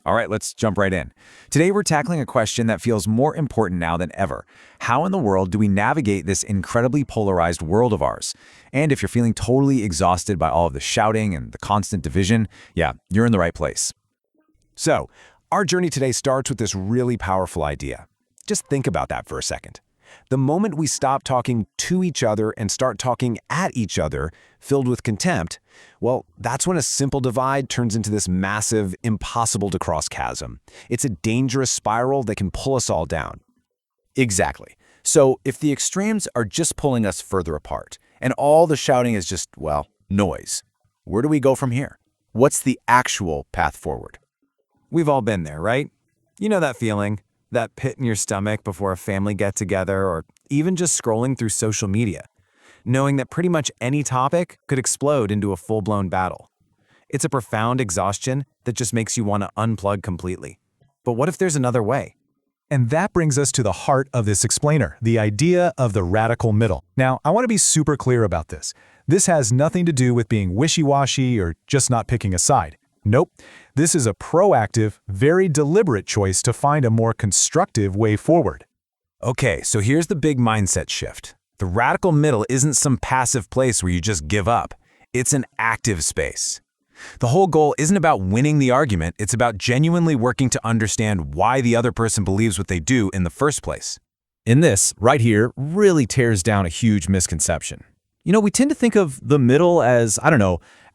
All right, let's jump right in. Today, we're tackling a question that feels more important now than ever. How in the world do we navigate this incredibly polarized world of ours? And if you're feeling totally exhausted by all of the shouting and the constant division, yeah, you're in the right place. So, our journey today starts with this really powerful idea. Just think about that for a second. The moment we stop talking to each other and start talking at each other, filled with contempt, well, that's when a simple divide turns into this massive, impossible-to-cross chasm. It's a dangerous spiral that can pull us all down. Exactly. So if the extremes are just pulling us further apart, and all the shouting is just, well, noise, where do we go from here? What's the actual path forward? We've all been there, right? You know that feeling, that pit in your stomach before a family get-together, or even just scrolling through social media, knowing that pretty much any topic could explode into a full-blown battle. It's a profound exhaustion that just makes you want to unplug completely. But what if there's another way? And that brings us to the heart of this explainer, the idea of the radical middle. Now, I want to be super clear about this. This has nothing to do with being wishy-washy or just not picking a side. Nope. This is a proactive, very deliberate choice to find a more constructive way forward. Okay, so here's the big mindset shift. The radical middle isn't some passive place where you just give up. It's an active space. The whole goal isn't about winning the argument, it's about genuinely working to understand why the other person believes what they do in the first place. And this, right here, really tears down a huge misconception. You know, we tend to think of the middle as,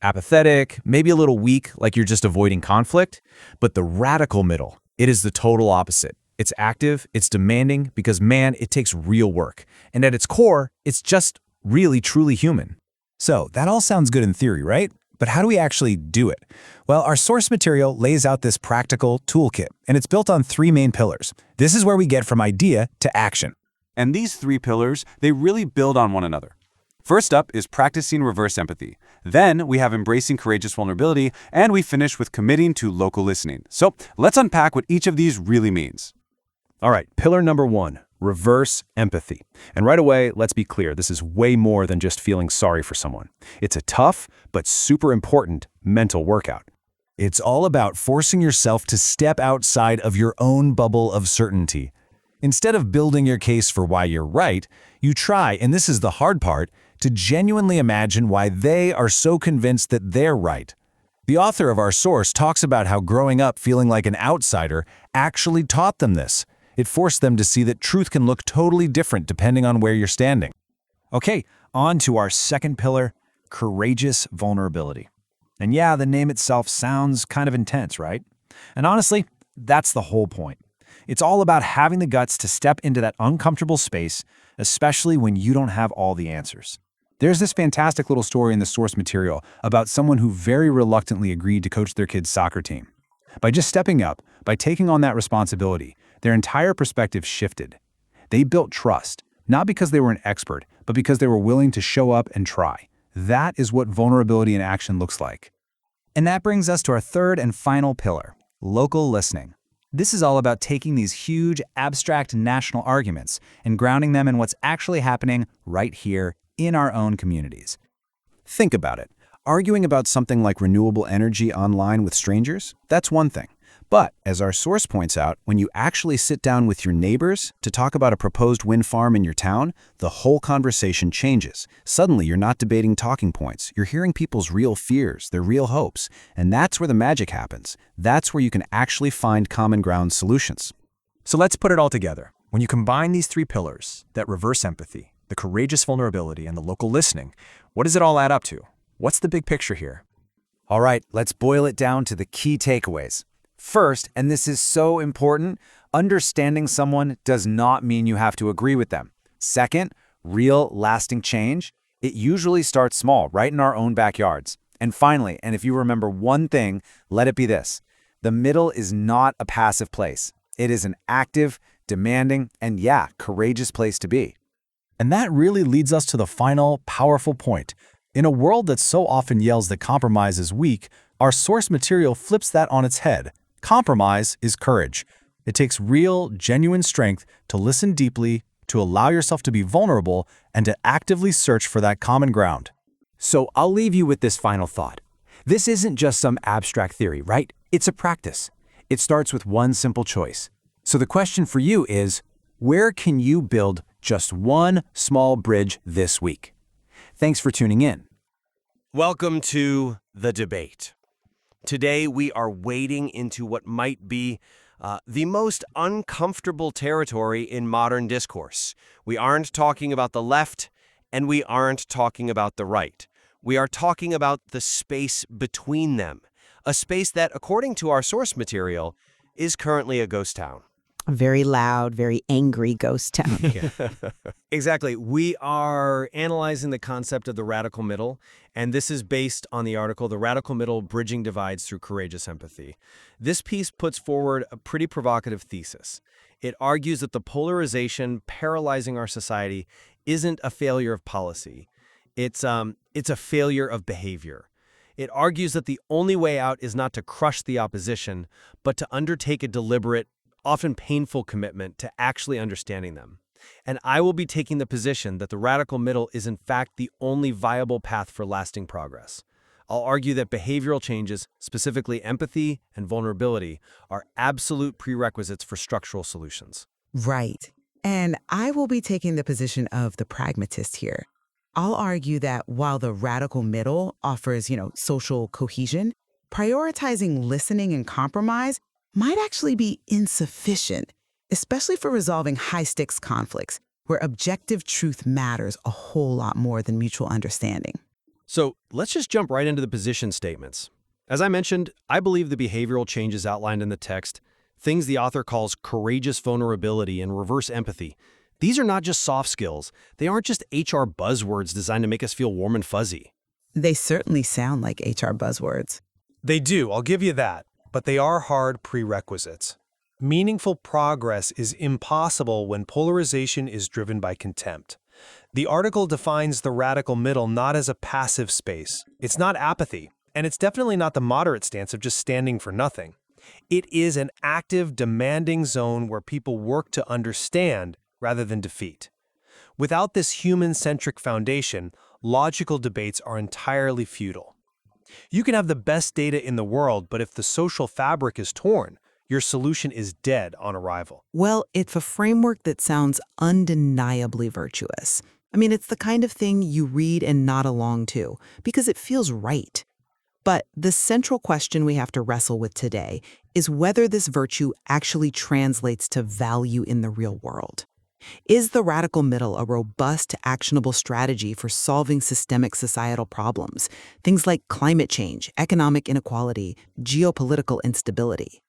apathetic, maybe a little weak, like you're just avoiding conflict. But the radical middle, it is the total opposite. It's active, it's demanding, because man, it takes real work. And at its core, it's just really, truly human. So, that all sounds good in theory, right? But how do we actually do it? Well, our source material lays out this practical toolkit, and it's built on 3 main pillars. This is where we get from idea to action. And these 3 pillars, they really build on one another. First up is practicing reverse empathy. Then we have embracing courageous vulnerability, and we finish with committing to local listening. So let's unpack what each of these really means. All right, pillar number 1, reverse empathy. And right away, let's be clear, this is way more than just feeling sorry for someone. It's a tough, but super important mental workout. It's all about forcing yourself to step outside of your own bubble of certainty. Instead of building your case for why you're right, you try, and this is the hard part, to genuinely imagine why they are so convinced that they're right. The author of our source talks about how growing up feeling like an outsider actually taught them this. It forced them to see that truth can look totally different depending on where you're standing. Okay, on to our second pillar, courageous vulnerability. And yeah, the name itself sounds kind of intense, right? And honestly, that's the whole point. It's all about having the guts to step into that uncomfortable space, especially when you don't have all the answers. There's this fantastic little story in the source material about someone who very reluctantly agreed to coach their kid's soccer team. By just stepping up, by taking on that responsibility, their entire perspective shifted. They built trust, not because they were an expert, but because they were willing to show up and try. That is what vulnerability in action looks like. And that brings us to our third and final pillar, local listening. This is all about taking these huge, abstract national arguments and grounding them in what's actually happening right here in our own communities. Think about it. Arguing about something like renewable energy online with strangers, that's one thing. But, as our source points out, when you actually sit down with your neighbors to talk about a proposed wind farm in your town, the whole conversation changes. Suddenly, you're not debating talking points. You're hearing people's real fears, their real hopes. And that's where the magic happens. That's where you can actually find common ground solutions. So let's put it all together. When you combine these 3 pillars, that reverse empathy, the courageous vulnerability, and the local listening, what does it all add up to? What's the big picture here? All right, let's boil it down to the key takeaways. First, and this is so important, understanding someone does not mean you have to agree with them. Second, real, lasting change, it usually starts small, right in our own backyards. And finally, and if you remember one thing, let it be this. The middle is not a passive place. It is an active, demanding, and courageous place to be. And that really leads us to the final, powerful point. In a world that so often yells that compromise is weak, our source material flips that on its head. Compromise is courage. It takes real, genuine strength to listen deeply, to allow yourself to be vulnerable, and to actively search for that common ground. So I'll leave you with this final thought. This isn't just some abstract theory, right? It's a practice. It starts with one simple choice. So the question for you is, where can you build just one small bridge this week? Thanks for tuning in. Welcome to The Debate. Today we are wading into what might be the most uncomfortable territory in modern discourse. We aren't talking about the left, and we aren't talking about the right. We are talking about the space between them, a space that, according to our source material, is currently a ghost town. A very loud, very angry ghost town. Exactly. We are analyzing the concept of the radical middle, and this is based on the article, The Radical Middle, Bridging Divides Through Courageous Empathy. This piece puts forward a pretty provocative thesis. It argues that the polarization paralyzing our society isn't a failure of policy. It's a failure of behavior. It argues that the only way out is not to crush the opposition, but to undertake a deliberate, often painful commitment to actually understanding them. And I will be taking the position that the radical middle is in fact the only viable path for lasting progress. I'll argue that behavioral changes, specifically empathy and vulnerability, are absolute prerequisites for structural solutions. Right. And I will be taking the position of the pragmatist here. I'll argue that while the radical middle offers, social cohesion, prioritizing listening and compromise might actually be insufficient, especially for resolving high-stakes conflicts, where objective truth matters a whole lot more than mutual understanding. So let's just jump right into the position statements. As I mentioned, I believe the behavioral changes outlined in the text, things the author calls courageous vulnerability and reverse empathy, these are not just soft skills. They aren't just HR buzzwords designed to make us feel warm and fuzzy. They certainly sound like HR buzzwords. They do, I'll give you that, but they are hard prerequisites. Meaningful progress is impossible when polarization is driven by contempt. The article defines the radical middle not as a passive space. It's not apathy, and it's definitely not the moderate stance of just standing for nothing. It is an active, demanding zone where people work to understand rather than defeat. Without this human-centric foundation, logical debates are entirely futile. You can have the best data in the world, but if the social fabric is torn, your solution is dead on arrival. Well, it's a framework that sounds undeniably virtuous. I mean, it's the kind of thing you read and nod along to, because it feels right. But the central question we have to wrestle with today is whether this virtue actually translates to value in the real world. Is the radical middle a robust, actionable strategy for solving systemic societal problems, things like climate change, economic inequality, geopolitical instability?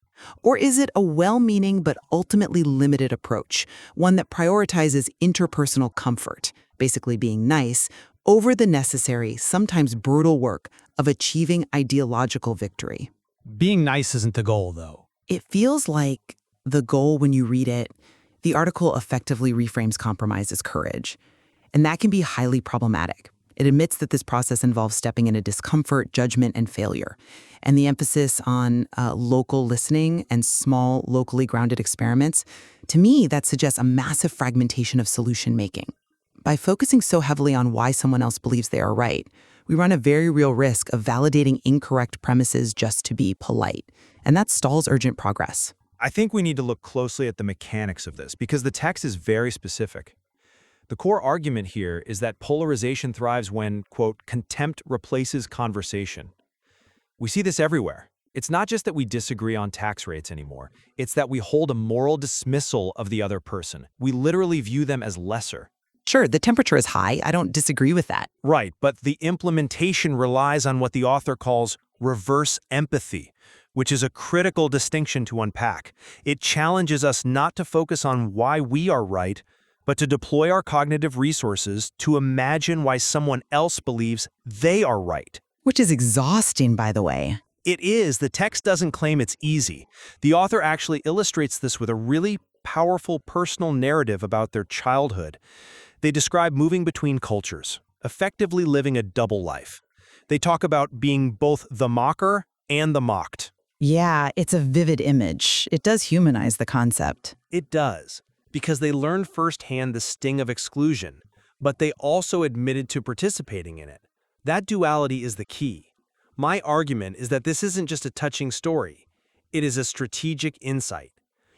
Or is it a well-meaning but ultimately limited approach, one that prioritizes interpersonal comfort, basically being nice, over the necessary, sometimes brutal work of achieving ideological victory? Being nice isn't the goal, though. It feels like the goal when you read it. The article effectively reframes compromise as courage, and that can be highly problematic. It admits that this process involves stepping into discomfort, judgment, and failure, and the emphasis on local listening and small, locally grounded experiments, to me, that suggests a massive fragmentation of solution making. By focusing so heavily on why someone else believes they are right, we run a very real risk of validating incorrect premises just to be polite, and that stalls urgent progress. I think we need to look closely at the mechanics of this because the text is very specific. The core argument here is that polarization thrives when, quote, contempt replaces conversation. We see this everywhere. It's not just that we disagree on tax rates anymore. It's that we hold a moral dismissal of the other person. We literally view them as lesser. Sure, the temperature is high. I don't disagree with that. Right, but the implementation relies on what the author calls reverse empathy, which is a critical distinction to unpack. It challenges us not to focus on why we are right, but to deploy our cognitive resources to imagine why someone else believes they are right. Which is exhausting, by the way. It is. The text doesn't claim it's easy. The author actually illustrates this with a really powerful personal narrative about their childhood. They describe moving between cultures, effectively living a double life. They talk about being both the mocker and the mocked. Yeah, it's a vivid image. It does humanize the concept. It does, because they learned firsthand the sting of exclusion, but they also admitted to participating in it. That duality is the key. My argument is that this isn't just a touching story. It is a strategic insight.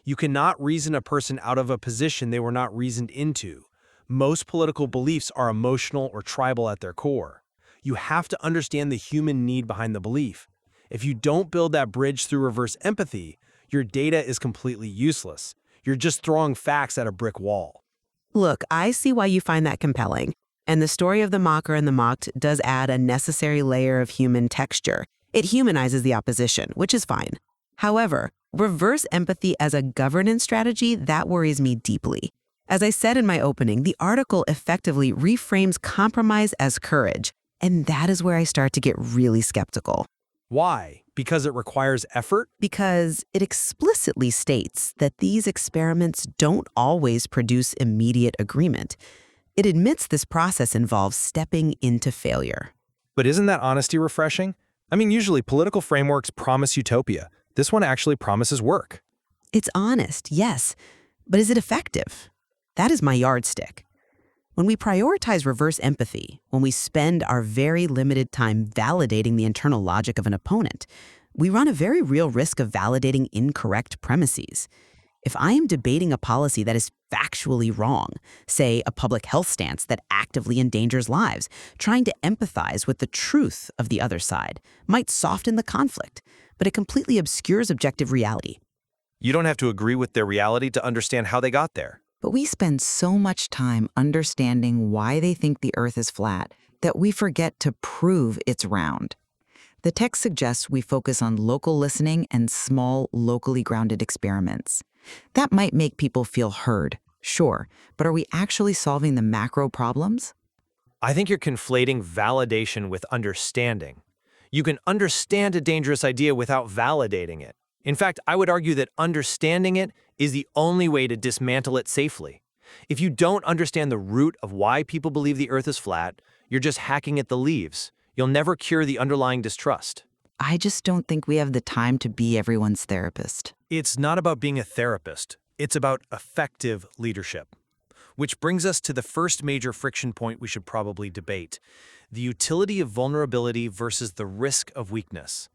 You cannot reason a person out of a position they were not reasoned into. Most political beliefs are emotional or tribal at their core. You have to understand the human need behind the belief. If you don't build that bridge through reverse empathy, your data is completely useless. You're just throwing facts at a brick wall. Look, I see why you find that compelling. And the story of the mocker and the mocked does add a necessary layer of human texture. It humanizes the opposition, which is fine. However, reverse empathy as a governance strategy, that worries me deeply. As I said in my opening, the article effectively reframes compromise as courage, and that is where I start to get really skeptical. Why? Because it requires effort? Because it explicitly states that these experiments don't always produce immediate agreement. It admits this process involves stepping into failure. But isn't that honesty refreshing? I mean, usually political frameworks promise utopia. This one actually promises work. It's honest, yes, but is it effective? That is my yardstick. When we prioritize reverse empathy, when we spend our very limited time validating the internal logic of an opponent, we run a very real risk of validating incorrect premises. If I am debating a policy that is factually wrong, say a public health stance that actively endangers lives, trying to empathize with the truth of the other side might soften the conflict, but it completely obscures objective reality. You don't have to agree with their reality to understand how they got there. But we spend so much time understanding why they think the Earth is flat that we forget to prove it's round. The text suggests we focus on local listening and small, locally grounded experiments. That might make people feel heard, sure, but are we actually solving the macro problems? I think you're conflating validation with understanding. You can understand a dangerous idea without validating it. In fact, I would argue that understanding it is the only way to dismantle it safely. If you don't understand the root of why people believe the Earth is flat, you're just hacking at the leaves. You'll never cure the underlying distrust. I just don't think we have the time to be everyone's therapist. It's not about being a therapist. It's about effective leadership. Which brings us to the first major friction point we should probably debate: the utility of vulnerability versus the risk of weakness.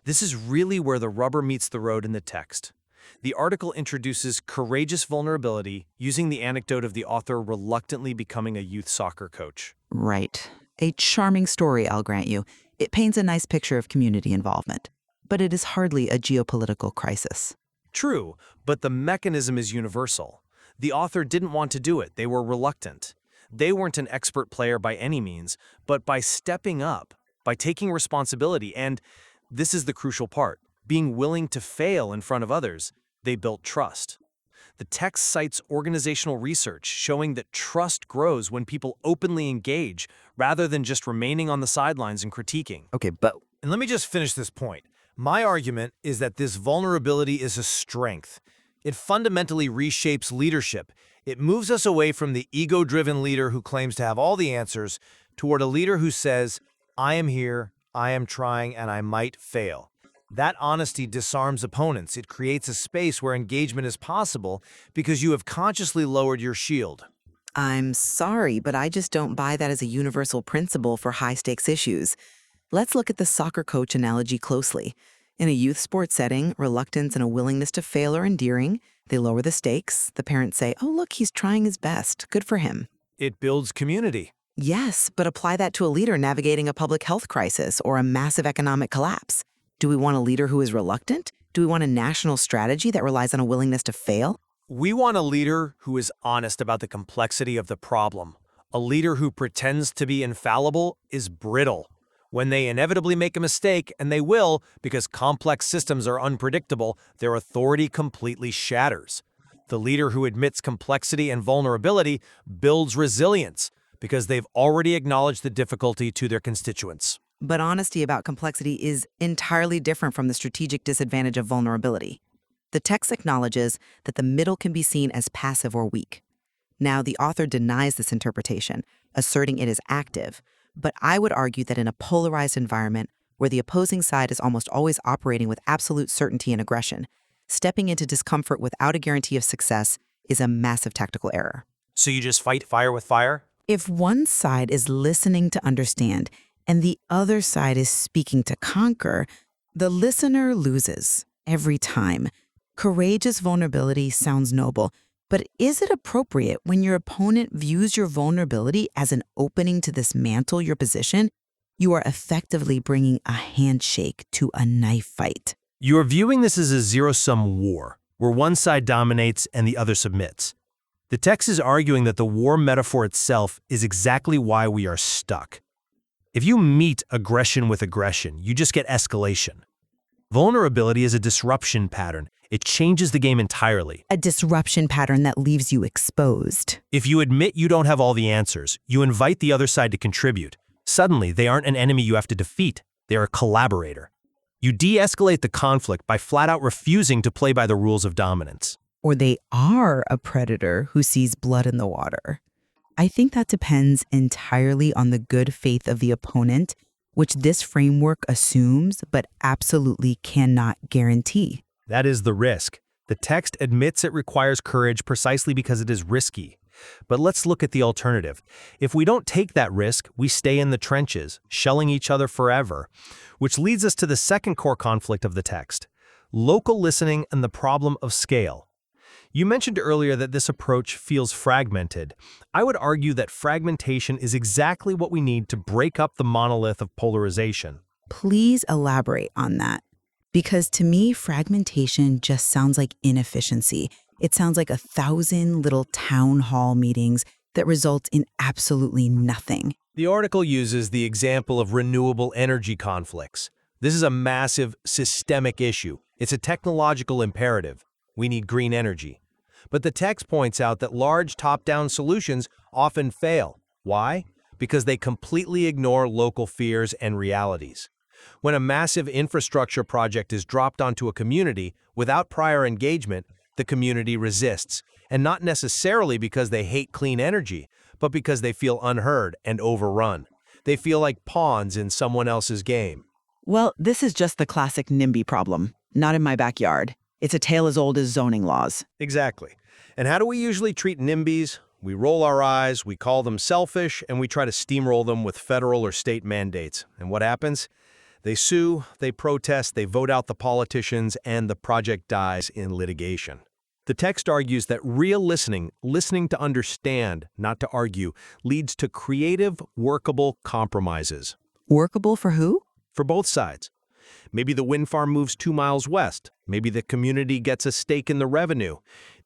This is really where the rubber meets the road in the text. The article introduces courageous vulnerability using the anecdote of the author reluctantly becoming a youth soccer coach. Right. A charming story, I'll grant you. It paints a nice picture of community involvement. But it is hardly a geopolitical crisis. True, but the mechanism is universal. The author didn't want to do it. They were reluctant. They weren't an expert player by any means, but by stepping up, by taking responsibility, and this is the crucial part, being willing to fail in front of others, they built trust. The text cites organizational research showing that trust grows when people openly engage rather than just remaining on the sidelines and critiquing. Okay, but And let me just finish this point. My argument is that this vulnerability is a strength. It fundamentally reshapes leadership. It moves us away from the ego-driven leader who claims to have all the answers toward a leader who says, I am here, I am trying, and I might fail. That honesty disarms opponents. It creates a space where engagement is possible because you have consciously lowered your shield. I'm sorry, but I just don't buy that as a universal principle for high-stakes issues. Let's look at the soccer coach analogy closely. In a youth sports setting, reluctance and a willingness to fail are endearing. They lower the stakes. The parents say, oh, look, he's trying his best. Good for him. It builds community. Yes, but apply that to a leader navigating a public health crisis or a massive economic collapse. Do we want a leader who is reluctant? Do we want a national strategy that relies on a willingness to fail? We want a leader who is honest about the complexity of the problem. A leader who pretends to be infallible is brittle. When they inevitably make a mistake, and they will because complex systems are unpredictable, their authority completely shatters. The leader who admits complexity and vulnerability builds resilience because they've already acknowledged the difficulty to their constituents. But honesty about complexity is entirely different from the strategic disadvantage of vulnerability. The text acknowledges that the middle can be seen as passive or weak. Now, the author denies this interpretation, asserting it is active, but I would argue that in a polarized environment where the opposing side is almost always operating with absolute certainty and aggression, stepping into discomfort without a guarantee of success is a massive tactical error. So you just fight fire with fire? If one side is listening to understand and the other side is speaking to conquer, the listener loses. every time. Courageous vulnerability sounds noble, but is it appropriate when your opponent views your vulnerability as an opening to dismantle your position? You are effectively bringing a handshake to a knife fight. You are viewing this as a zero-sum war, where one side dominates and the other submits. The text is arguing that the war metaphor itself is exactly why we are stuck. If you meet aggression with aggression, you just get escalation. Vulnerability is a disruption pattern. It changes the game entirely. A disruption pattern that leaves you exposed. If you admit you don't have all the answers, you invite the other side to contribute. Suddenly, they aren't an enemy you have to defeat. They are a collaborator. You de-escalate the conflict by flat-out refusing to play by the rules of dominance. Or they are a predator who sees blood in the water. I think that depends entirely on the good faith of the opponent, which this framework assumes but absolutely cannot guarantee. That is the risk. The text admits it requires courage precisely because it is risky. But let's look at the alternative. If we don't take that risk, we stay in the trenches, shelling each other forever, which leads us to the second core conflict of the text: local listening and the problem of scale. You mentioned earlier that this approach feels fragmented. I would argue that fragmentation is exactly what we need to break up the monolith of polarization. Please elaborate on that. Because to me, fragmentation just sounds like inefficiency. It sounds like 1,000 little town hall meetings that result in absolutely nothing. The article uses the example of renewable energy conflicts. This is a massive, systemic issue. It's a technological imperative. We need green energy. But the text points out that large top-down solutions often fail. Why? Because they completely ignore local fears and realities. When a massive infrastructure project is dropped onto a community without prior engagement, the community resists, and not necessarily because they hate clean energy, but because they feel unheard and overrun. They feel like pawns in someone else's game. Well, this is just the classic NIMBY problem. Not in my backyard. It's a tale as old as zoning laws. Exactly. And how do we usually treat NIMBYs? We roll our eyes, we call them selfish, and we try to steamroll them with federal or state mandates. And what happens? They sue, they protest, they vote out the politicians, and the project dies in litigation. The text argues that real listening, listening to understand, not to argue, leads to creative, workable compromises. Workable for who? For both sides. Maybe the wind farm moves 2 miles west. Maybe the community gets a stake in the revenue.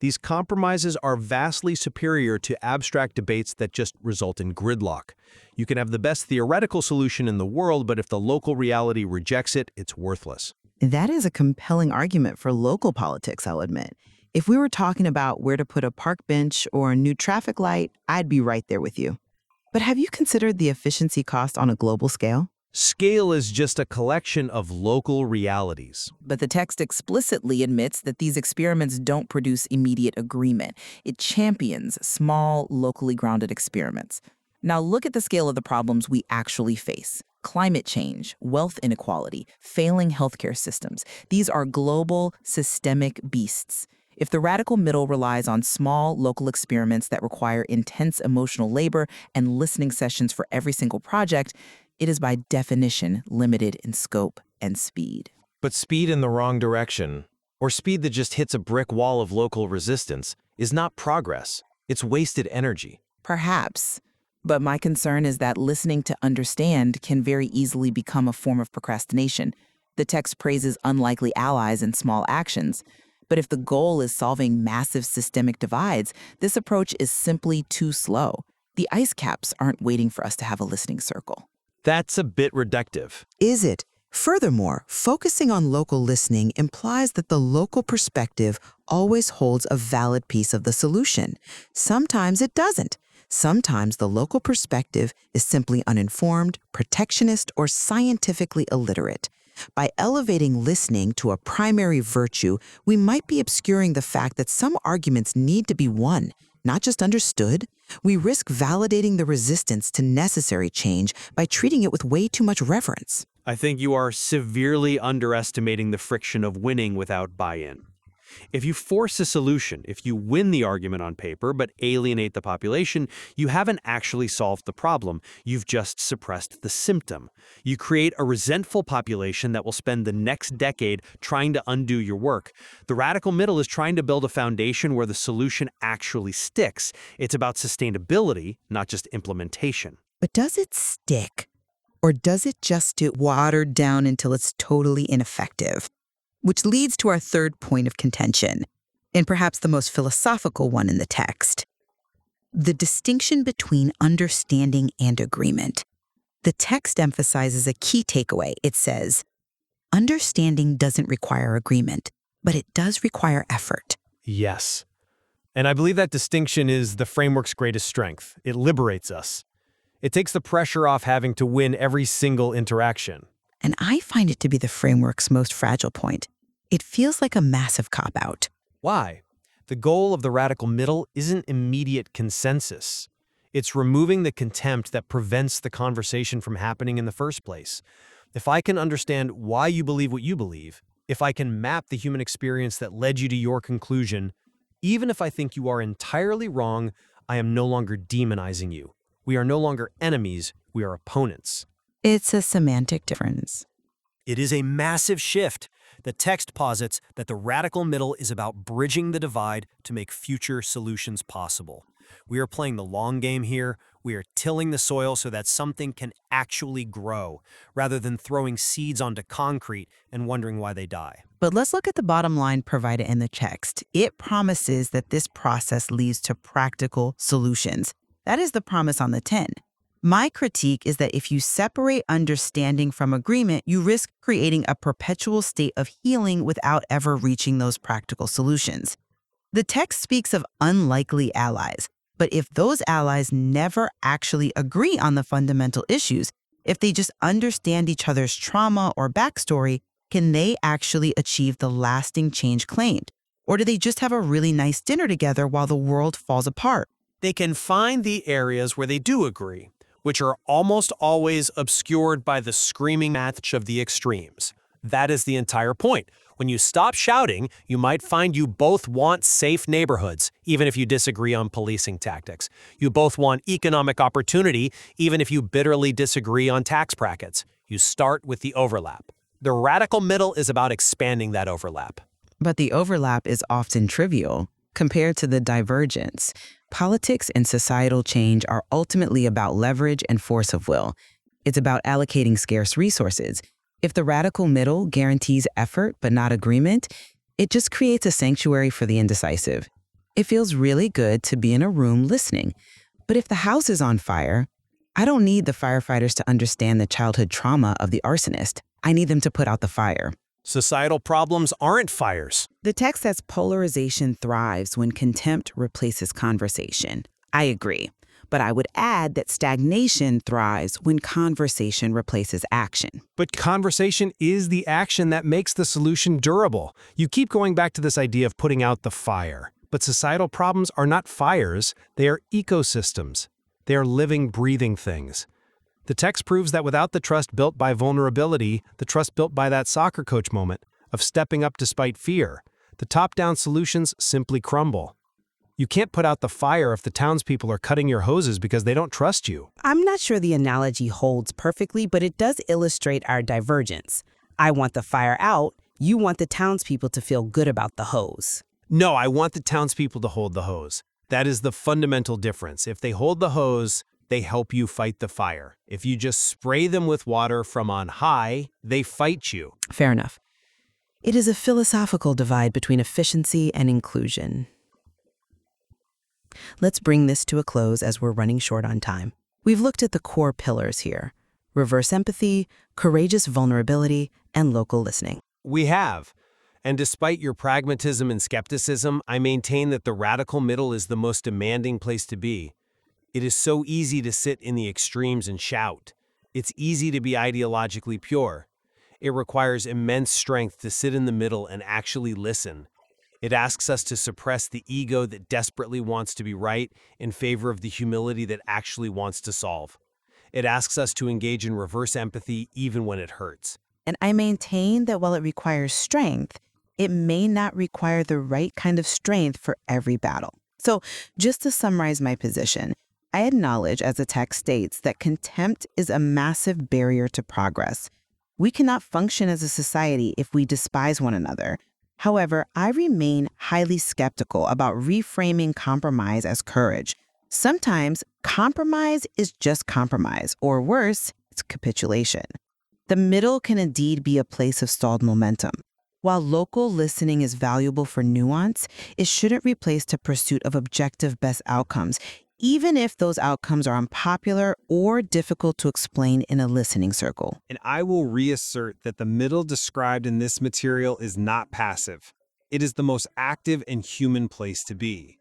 These compromises are vastly superior to abstract debates that just result in gridlock. You can have the best theoretical solution in the world, but if the local reality rejects it, it's worthless. That is a compelling argument for local politics, I'll admit. If we were talking about where to put a park bench or a new traffic light, I'd be right there with you. But have you considered the efficiency cost on a global scale? Scale is just a collection of local realities. But the text explicitly admits that these experiments don't produce immediate agreement. It champions small, locally grounded experiments. Now look at the scale of the problems we actually face. Climate change, wealth inequality, failing healthcare systems. These are global, systemic beasts. If the radical middle relies on small, local experiments that require intense emotional labor and listening sessions for every single project, it is by definition limited in scope and speed. But speed in the wrong direction, or speed that just hits a brick wall of local resistance, is not progress. It's wasted energy. Perhaps. But my concern is that listening to understand can very easily become a form of procrastination. The text praises unlikely allies in small actions. But if the goal is solving massive systemic divides, this approach is simply too slow. The ice caps aren't waiting for us to have a listening circle. That's a bit reductive. Is it? Furthermore, focusing on local listening implies that the local perspective always holds a valid piece of the solution. Sometimes it doesn't. Sometimes the local perspective is simply uninformed, protectionist, or scientifically illiterate. By elevating listening to a primary virtue, we might be obscuring the fact that some arguments need to be won, not just understood. We risk validating the resistance to necessary change by treating it with way too much reverence. I think you are severely underestimating the friction of winning without buy-in. If you force a solution, if you win the argument on paper but alienate the population, you haven't actually solved the problem. You've just suppressed the symptom. You create a resentful population that will spend the next decade trying to undo your work. The radical middle is trying to build a foundation where the solution actually sticks. It's about sustainability, not just implementation. But does it stick? Or does it just get watered down until it's totally ineffective? Which leads to our third point of contention, and perhaps the most philosophical one in the text. The distinction between understanding and agreement. The text emphasizes a key takeaway. It says, understanding doesn't require agreement, but it does require effort. Yes. And I believe that distinction is the framework's greatest strength. It liberates us. It takes the pressure off having to win every single interaction. And I find it to be the framework's most fragile point. It feels like a massive cop-out. Why? The goal of the radical middle isn't immediate consensus. It's removing the contempt that prevents the conversation from happening in the first place. If I can understand why you believe what you believe, if I can map the human experience that led you to your conclusion, even if I think you are entirely wrong, I am no longer demonizing you. We are no longer enemies, we are opponents. It's a semantic difference. It is a massive shift. The text posits that the radical middle is about bridging the divide to make future solutions possible. We are playing the long game here. We are tilling the soil so that something can actually grow, rather than throwing seeds onto concrete and wondering why they die. But let's look at the bottom line provided in the text. It promises that this process leads to practical solutions. That is the promise on the tin. My critique is that if you separate understanding from agreement, you risk creating a perpetual state of healing without ever reaching those practical solutions. The text speaks of unlikely allies, but if those allies never actually agree on the fundamental issues, if they just understand each other's trauma or backstory, can they actually achieve the lasting change claimed? Or do they just have a really nice dinner together while the world falls apart? They can find the areas where they do agree, which are almost always obscured by the screaming match of the extremes. That is the entire point. When you stop shouting, you might find you both want safe neighborhoods, even if you disagree on policing tactics. You both want economic opportunity, even if you bitterly disagree on tax brackets. You start with the overlap. The radical middle is about expanding that overlap. But the overlap is often trivial compared to the divergence. Politics and societal change are ultimately about leverage and force of will. It's about allocating scarce resources. If the radical middle guarantees effort but not agreement, it just creates a sanctuary for the indecisive. It feels really good to be in a room listening. But if the house is on fire, I don't need the firefighters to understand the childhood trauma of the arsonist. I need them to put out the fire. Societal problems aren't fires. The text says polarization thrives when contempt replaces conversation. I agree. But I would add that stagnation thrives when conversation replaces action. But conversation is the action that makes the solution durable. You keep going back to this idea of putting out the fire. But societal problems are not fires, they are ecosystems. They are living, breathing things. The text proves that without the trust built by vulnerability, the trust built by that soccer coach moment of stepping up despite fear, the top-down solutions simply crumble. You can't put out the fire if the townspeople are cutting your hoses because they don't trust you. I'm not sure the analogy holds perfectly, but it does illustrate our divergence. I want the fire out, you want the townspeople to feel good about the hose. No, I want the townspeople to hold the hose. That is the fundamental difference. If they hold the hose, they help you fight the fire. If you just spray them with water from on high, they fight you. Fair enough. It is a philosophical divide between efficiency and inclusion. Let's bring this to a close as we're running short on time. We've looked at the core pillars here: reverse empathy, courageous vulnerability, and local listening. We have. And despite your pragmatism and skepticism, I maintain that the radical middle is the most demanding place to be. It is so easy to sit in the extremes and shout. It's easy to be ideologically pure. It requires immense strength to sit in the middle and actually listen. It asks us to suppress the ego that desperately wants to be right in favor of the humility that actually wants to solve. It asks us to engage in reverse empathy even when it hurts. And I maintain that while it requires strength, It may not require the right kind of strength for every battle. So, just to summarize my position, I acknowledge, as the text states, that contempt is a massive barrier to progress. We cannot function as a society if we despise one another. However, I remain highly skeptical about reframing compromise as courage. Sometimes compromise is just compromise, or worse, it's capitulation. The middle can indeed be a place of stalled momentum. While local listening is valuable for nuance, it shouldn't replace the pursuit of objective best outcomes, even if those outcomes are unpopular or difficult to explain in a listening circle. And I will reassert that the middle described in this material is not passive. It is the most active and human place to be.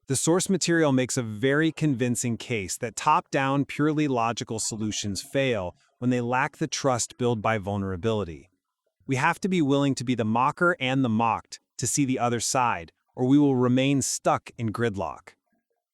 The source material makes a very convincing case that top-down, purely logical solutions fail when they lack the trust built by vulnerability. We have to be willing to be the mocker and the mocked, to see the other side, or we will remain stuck in gridlock.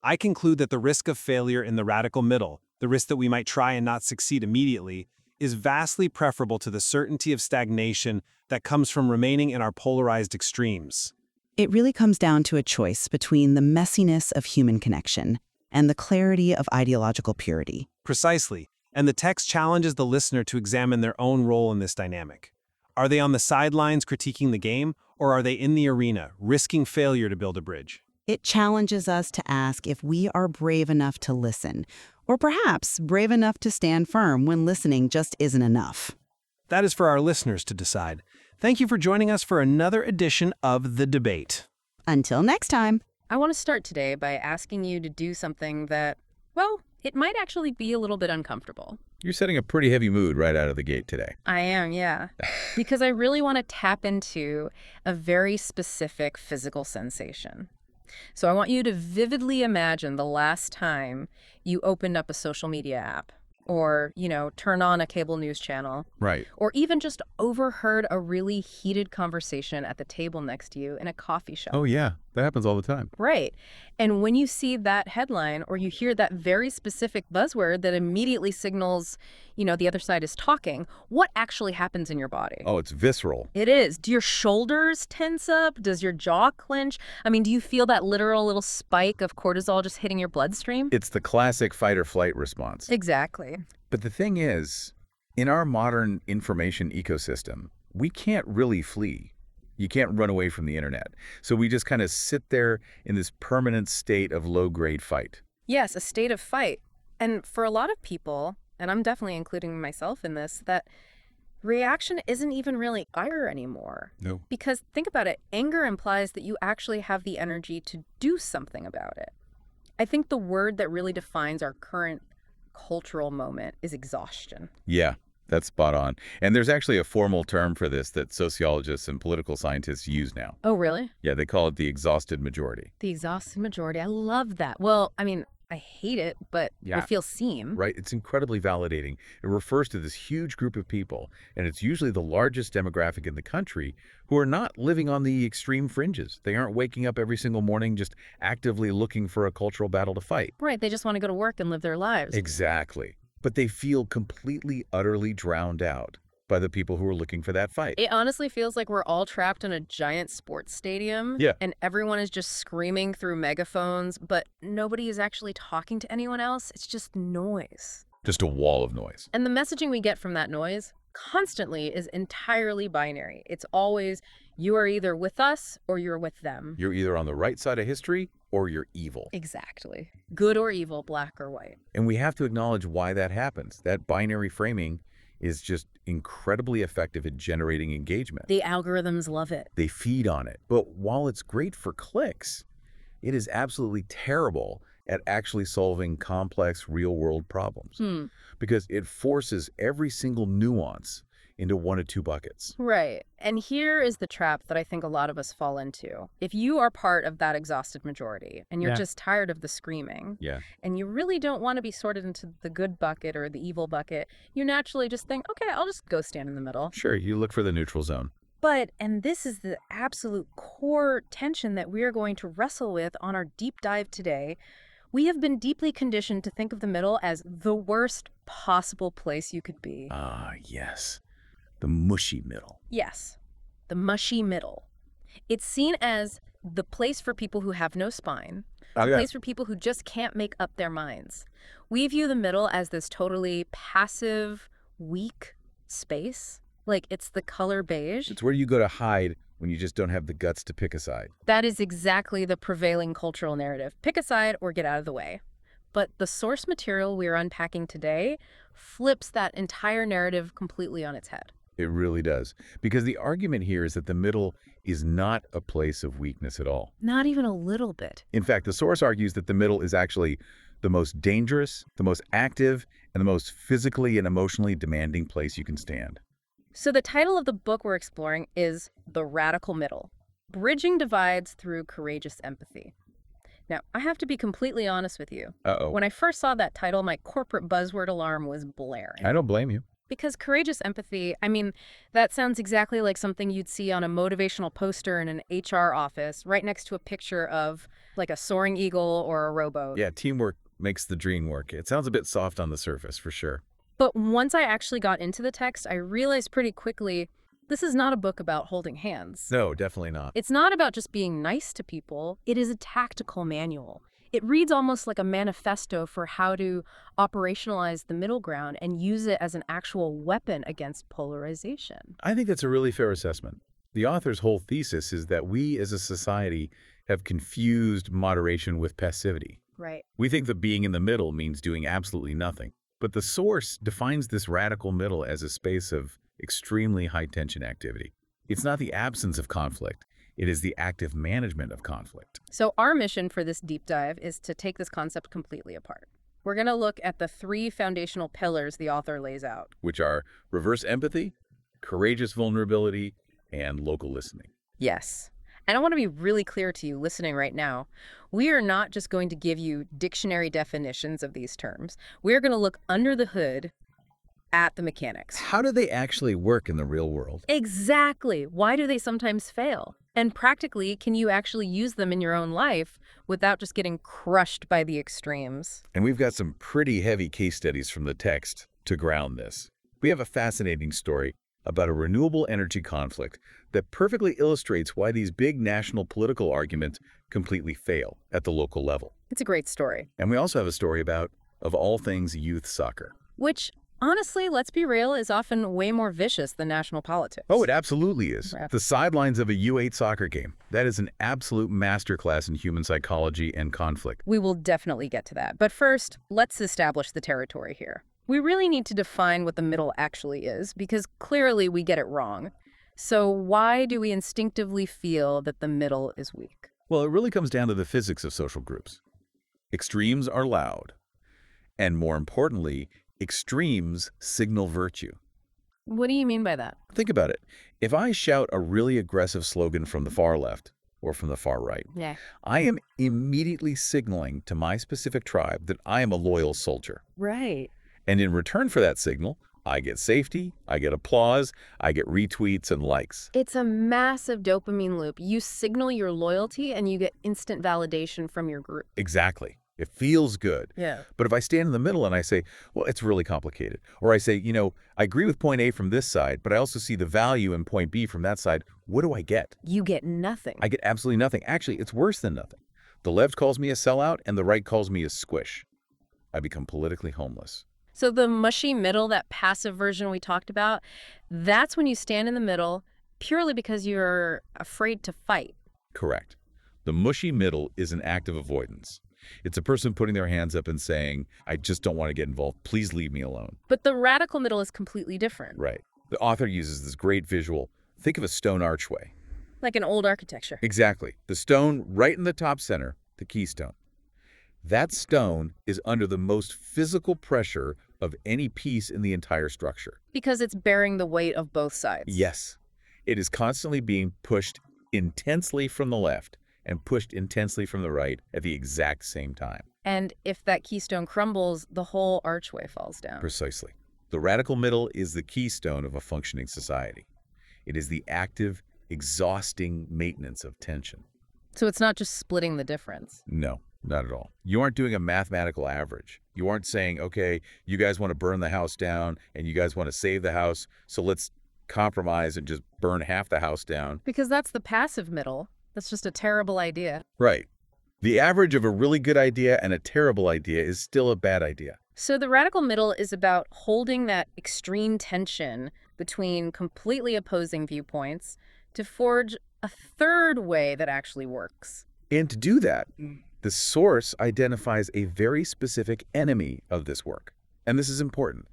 I conclude that the risk of failure in the radical middle, the risk that we might try and not succeed immediately, is vastly preferable to the certainty of stagnation that comes from remaining in our polarized extremes. It really comes down to a choice between the messiness of human connection and the clarity of ideological purity. Precisely, and the text challenges the listener to examine their own role in this dynamic. Are they on the sidelines critiquing the game, or are they in the arena, risking failure to build a bridge? It challenges us to ask if we are brave enough to listen, or perhaps brave enough to stand firm when listening just isn't enough. That is for our listeners to decide. Thank you for joining us for another edition of The Debate. Until next time. I want to start today by asking you to do something that, well, it might actually be a little bit uncomfortable. You're setting a pretty heavy mood right out of the gate today. I am, yeah. Because I really want to tap into a very specific physical sensation. So I want you to vividly imagine the last time you opened up a social media app, or, turn on a cable news channel. Right. Or even just overheard a really heated conversation at the table next to you in a coffee shop. Oh, yeah. That happens all the time. Right. And when you see that headline or you hear that very specific buzzword that immediately signals, the other side is talking, what actually happens in your body? Oh, it's visceral. It is. Do your shoulders tense up? Does your jaw clench? Do you feel that literal little spike of cortisol just hitting your bloodstream? It's the classic fight or flight response. Exactly. But the thing is, in our modern information ecosystem, we can't really flee. You can't run away from the internet. So we just kind of sit there in this permanent state of low-grade fight. Yes, a state of fight. And for a lot of people, and I'm definitely including myself in this, that reaction isn't even really ire anymore. No. Because think about it, anger implies that you actually have the energy to do something about it. I think the word that really defines our current cultural moment is exhaustion. Yeah, that's spot on. And there's actually a formal term for this that sociologists and political scientists use now. Oh, really? Yeah, they call it the exhausted majority. The exhausted majority. I love that. Well, I hate it, but Yeah. I feel seen. Right? It's incredibly validating. It refers to this huge group of people, and it's usually the largest demographic in the country who are not living on the extreme fringes. They aren't waking up every single morning just actively looking for a cultural battle to fight. Right. They just want to go to work and live their lives. Exactly. But they feel completely, utterly drowned out by the people who are looking for that fight. It honestly feels like we're all trapped in a giant sports stadium. Yeah. And everyone is just screaming through megaphones, but nobody is actually talking to anyone else. It's just noise. Just a wall of noise. And the messaging we get from that noise constantly is entirely binary. It's always, you are either with us or you're with them. You're either on the right side of history or you're evil. Exactly. Good or evil, black or white. And we have to acknowledge why that happens. That binary framing is just incredibly effective at generating engagement. The algorithms love it. They feed on it. But while it's great for clicks, it is absolutely terrible at actually solving complex real-world problems. Because it forces every single nuance into one of two buckets. Right. And here is the trap that I think a lot of us fall into. If you are part of that exhausted majority and you're just tired of the screaming, and you really don't want to be sorted into the good bucket or the evil bucket, you naturally just think, okay, I'll just go stand in the middle. Sure, you look for the neutral zone. But, and this is the absolute core tension that we are going to wrestle with on our deep dive today, we have been deeply conditioned to think of the middle as the worst possible place you could be. Ah, yes. The mushy middle. Yes. the mushy middle. It's seen as the place for people who have no spine, the place for people who just can't make up their minds. We view the middle as this totally passive, weak space. Like, it's the color beige. It's where you go to hide when you just don't have the guts to pick a side. That is exactly the prevailing cultural narrative. Pick a side or get out of the way. But the source material we're unpacking today flips that entire narrative completely on its head. It really does. Because the argument here is that the middle is not a place of weakness at all. Not even a little bit. In fact, the source argues that the middle is actually the most dangerous, the most active, and the most physically and emotionally demanding place you can stand. So the title of the book we're exploring is The Radical Middle, Bridging Divides Through Courageous Empathy. Now, I have to be completely honest with you. When I first saw that title, my corporate buzzword alarm was blaring. I don't blame you. Because courageous empathy, I mean, that sounds exactly like something you'd see on a motivational poster in an HR office, right next to a picture of like a soaring eagle or a rowboat. Yeah, teamwork makes the dream work. It sounds a bit soft on the surface, for sure. But once I actually got into the text, I realized pretty quickly this is not a book about holding hands. No, definitely not. It's not about just being nice to people. It is a tactical manual. It reads almost like a manifesto for how to operationalize the middle ground and use it as an actual weapon against polarization. I think that's a really fair assessment. The author's whole thesis is that we as a society have confused moderation with passivity. Right. We think that being in the middle means doing absolutely nothing. But the source defines this radical middle as a space of extremely high-tension activity. It's not the absence of conflict. It is the active management of conflict. So our mission for this deep dive is to take this concept completely apart. We're going to look at the 3 foundational pillars the author lays out, Which are reverse empathy, courageous vulnerability, and local listening. Yes. And I want to be really clear to you listening right now. We are not just going to give you dictionary definitions of these terms. We're going to look under the hood at the mechanics. How do they actually work in the real world? Exactly. Why do they sometimes fail? And practically, can you actually use them in your own life without just getting crushed by the extremes? And we've got some pretty heavy case studies from the text to ground this. We have a fascinating story about a renewable energy conflict that perfectly illustrates why these big national political arguments completely fail at the local level. It's a great story. And we also have a story about, of all things, youth soccer. Which, honestly, let's be real, is often way more vicious than national politics. Oh, it absolutely is. Right. The sidelines of a U8 soccer game. That is an absolute masterclass in human psychology and conflict. We will definitely get to that. But first, let's establish the territory here. We really need to define what the middle actually is, because clearly we get it wrong. So why do we instinctively feel that the middle is weak? Well, it really comes down to the physics of social groups. Extremes are loud. And more importantly, extremes signal virtue. What do you mean by that? Think about it. If I shout a really aggressive slogan from the far left or from the far right, Yeah. I am immediately signaling to my specific tribe that I am a loyal soldier. Right. And in return for that signal, I get safety, I get applause, I get retweets and likes. It's a massive dopamine loop. You signal your loyalty and you get instant validation from your group. Exactly. It feels good. Yeah. But if I stand in the middle and I say, well, it's really complicated, or I say, I agree with point A from this side, but I also see the value in point B from that side, what do I get? You get nothing. I get absolutely nothing. Actually, it's worse than nothing. The left calls me a sellout and the right calls me a squish. I become politically homeless. So the mushy middle, that passive version we talked about, that's when you stand in the middle purely because you're afraid to fight. Correct. The mushy middle is an act of avoidance. It's a person putting their hands up and saying, I just don't want to get involved. Please leave me alone. But the radical middle is completely different. Right. The author uses this great visual. Think of a stone archway. Like an old architecture. Exactly. The stone right in the top center, the keystone. That stone is under the most physical pressure of any piece in the entire structure. Because it's bearing the weight of both sides. Yes. It is constantly being pushed intensely from the left and pushed intensely from the right at the exact same time. And if that keystone crumbles, the whole archway falls down. Precisely. The radical middle is the keystone of a functioning society. It is the active, exhausting maintenance of tension. So it's not just splitting the difference. No, not at all. You aren't doing a mathematical average. You aren't saying, okay, you guys want to burn the house down and you guys want to save the house, so let's compromise and just burn half the house down. Because that's the passive middle. That's just a terrible idea. Right. The average of a really good idea and a terrible idea is still a bad idea. So the radical middle is about holding that extreme tension between completely opposing viewpoints to forge a third way that actually works. And to do that, the source identifies a very specific enemy of this work. And this is important.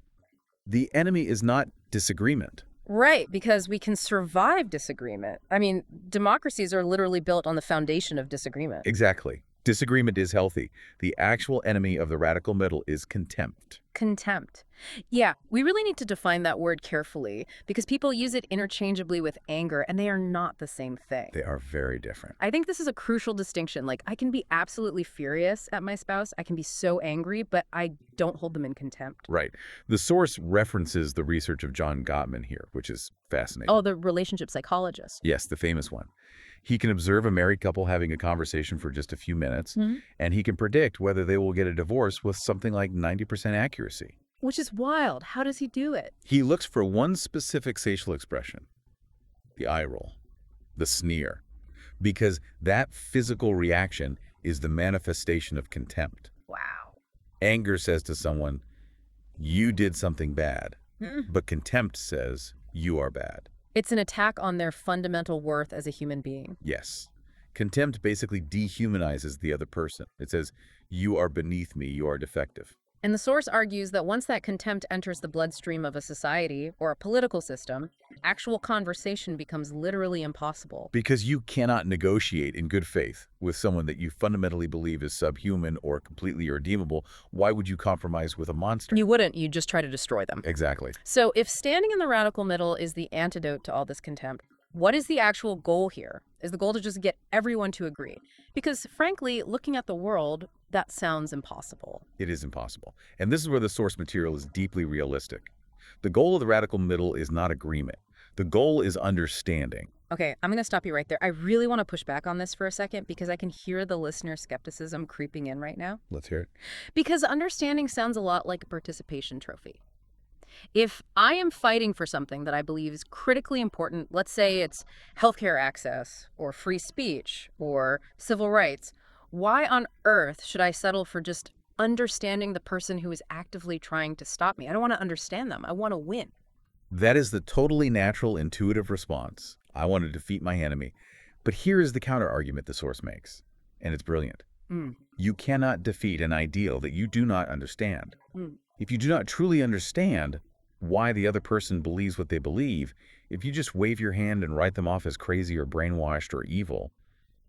The enemy is not disagreement. Right, because we can survive disagreement. I mean, democracies are literally built on the foundation of disagreement. Exactly. Disagreement is healthy. The actual enemy of the radical middle is contempt. Contempt. Yeah, we really need to define that word carefully because people use it interchangeably with anger, and they are not the same thing. They are very different. I think this is a crucial distinction. Like, I can be absolutely furious at my spouse. I can be so angry, but I don't hold them in contempt. Right. The source references the research of John Gottman here, which is fascinating. Oh, the relationship psychologist. Yes, the famous one. He can observe a married couple having a conversation for just a few minutes, and he can predict whether they will get a divorce with something like 90% accuracy. Which is wild. How does he do it? He looks for one specific facial expression, the eye roll, the sneer, because that physical reaction is the manifestation of contempt. Wow. Anger says to someone, you did something bad, but contempt says, you are bad. It's an attack on their fundamental worth as a human being. Yes. Contempt basically dehumanizes the other person. It says, you are beneath me, you are defective. And the source argues that once that contempt enters the bloodstream of a society or a political system, actual conversation becomes literally impossible. Because you cannot negotiate in good faith with someone that you fundamentally believe is subhuman or completely irredeemable. Why would you compromise with a monster? You wouldn't. You'd just try to destroy them. Exactly. So if standing in the radical middle is the antidote to all this contempt, what is the actual goal here? Is the goal to just get everyone to agree? Because frankly, looking at the world, that sounds impossible. It is impossible. And this is where the source material is deeply realistic. The goal of the radical middle is not agreement. The goal is understanding. Okay, I'm going to stop you right there. I really want to push back on this for a second because I can hear the listener skepticism creeping in right now. Let's hear it. Because understanding sounds a lot like a participation trophy. If I am fighting for something that I believe is critically important, let's say it's healthcare access or free speech or civil rights, why on earth should I settle for just understanding the person who is actively trying to stop me? I don't want to understand them. I want to win. That is the totally natural, intuitive response. I want to defeat my enemy. But here is the counter-argument the source makes, and it's brilliant. You cannot defeat an ideal that you do not understand. If you do not truly understand why the other person believes what they believe, if you just wave your hand and write them off as crazy or brainwashed or evil,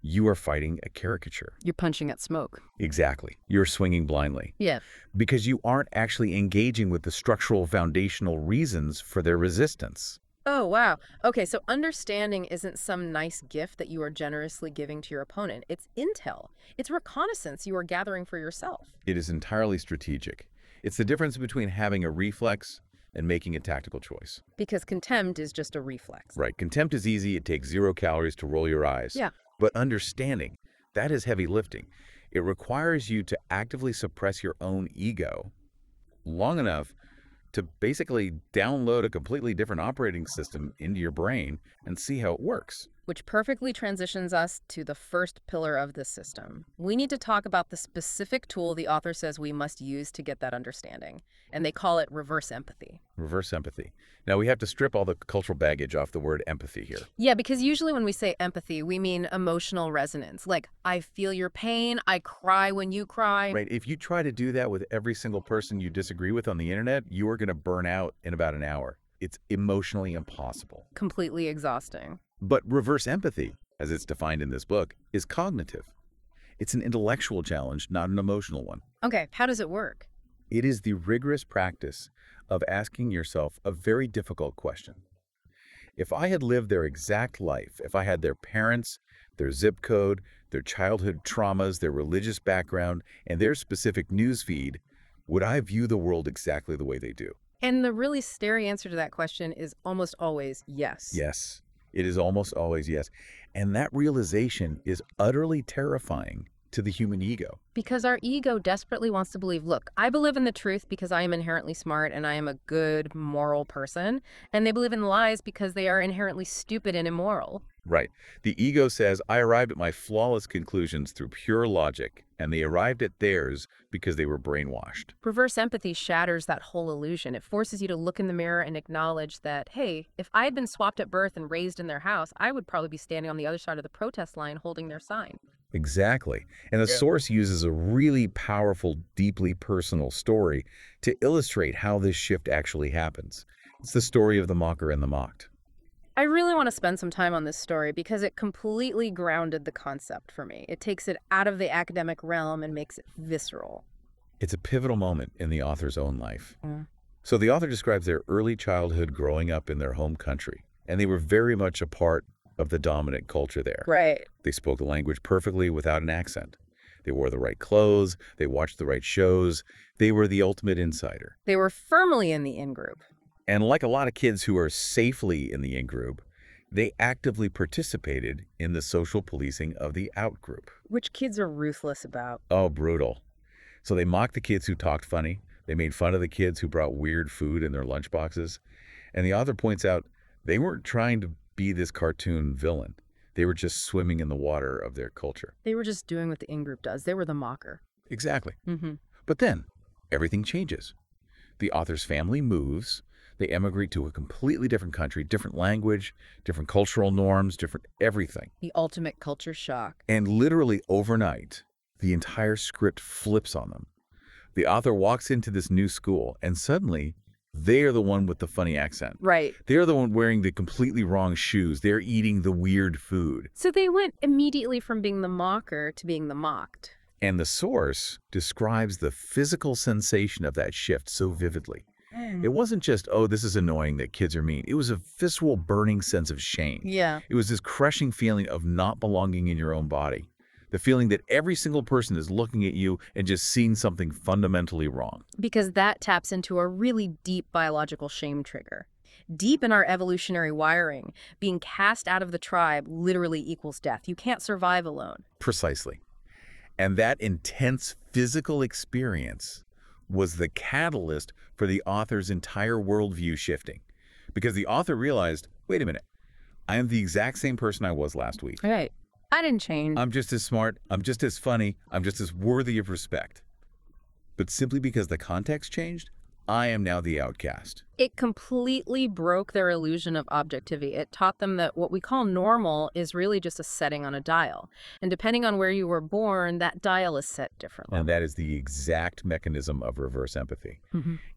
you are fighting a caricature. You're punching at smoke. Exactly. You're swinging blindly. Yeah. Because you aren't actually engaging with the structural foundational reasons for their resistance. Oh, wow. Okay, so understanding isn't some nice gift that you are generously giving to your opponent. It's intel. It's reconnaissance you are gathering for yourself. It is entirely strategic. It's the difference between having a reflex and making a tactical choice. Because contempt is just a reflex. Right. Contempt is easy. It takes 0 calories to roll your eyes. Yeah. But understanding, that is heavy lifting. It requires you to actively suppress your own ego long enough to basically download a completely different operating system into your brain and see how it works. Which perfectly transitions us to the first pillar of this system. We need to talk about the specific tool the author says we must use to get that understanding, and they call it reverse empathy. Reverse empathy. Now, we have to strip all the cultural baggage off the word empathy here. Yeah, because usually when we say empathy, we mean emotional resonance. Like, I feel your pain, I cry when you cry. Right. If you try to do that with every single person you disagree with on the internet, you are going to burn out in about an hour. It's emotionally impossible. Completely exhausting. But reverse empathy, as it's defined in this book, is cognitive. It's an intellectual challenge, not an emotional one. Okay, how does it work? It is the rigorous practice of asking yourself a very difficult question. If I had lived their exact life, if I had their parents, their zip code, their childhood traumas, their religious background, and their specific news feed, would I view the world exactly the way they do? And the really scary answer to that question is almost always yes. Yes. It is almost always yes. And that realization is utterly terrifying to the human ego? Because our ego desperately wants to believe, look, I believe in the truth because I am inherently smart and I am a good, moral person. And they believe in lies because they are inherently stupid and immoral. Right. The ego says, I arrived at my flawless conclusions through pure logic, and they arrived at theirs because they were brainwashed. Reverse empathy shatters that whole illusion. It forces you to look in the mirror and acknowledge that, hey, if I had been swapped at birth and raised in their house, I would probably be standing on the other side of the protest line holding their sign. Exactly. And the source uses a really powerful, deeply personal story to illustrate how this shift actually happens. It's the story of the mocker and the mocked. I really want to spend some time on this story because it completely grounded the concept for me. It takes it out of the academic realm and makes it visceral. It's a pivotal moment in the author's own life. So the author describes their early childhood growing up in their home country, and they were very much a part of the dominant culture there. Right. They spoke the language perfectly without an accent. They wore the right clothes. They watched the right shows. They were the ultimate insider. They were firmly in the in-group. And like a lot of kids who are safely in the in-group, they actively participated in the social policing of the out-group. Which kids are ruthless about. Oh, brutal. So they mocked the kids who talked funny. They made fun of the kids who brought weird food in their lunchboxes. And the author points out they weren't trying to be this cartoon villain. They were just swimming in the water of their culture. They were just doing what the in-group does. They were the mocker. Exactly. Mm-hmm. But then everything changes. The author's family moves. They emigrate to a completely different country, different language, different cultural norms, different everything. The ultimate culture shock. And literally overnight, the entire script flips on them. The author walks into this new school, and suddenly, they are the one with the funny accent. Right. They're the one wearing the completely wrong shoes. They're eating the weird food. So they went immediately from being the mocker to being the mocked. And the source describes the physical sensation of that shift so vividly. It wasn't just, oh, this is annoying that kids are mean. It was a visceral, burning sense of shame. Yeah. It was this crushing feeling of not belonging in your own body. The feeling that every single person is looking at you and just seeing something fundamentally wrong. Because that taps into a really deep biological shame trigger. Deep in our evolutionary wiring, being cast out of the tribe literally equals death. You can't survive alone. Precisely. And that intense physical experience was the catalyst for the author's entire worldview shifting. Because the author realized, wait a minute, I am the exact same person I was last week. Right. I didn't change. I'm just as smart, I'm just as funny, I'm just as worthy of respect. But simply because the context changed, I am now the outcast. It completely broke their illusion of objectivity. It taught them that what we call normal is really just a setting on a dial. And depending on where you were born, that dial is set differently. And that is the exact mechanism of reverse empathy.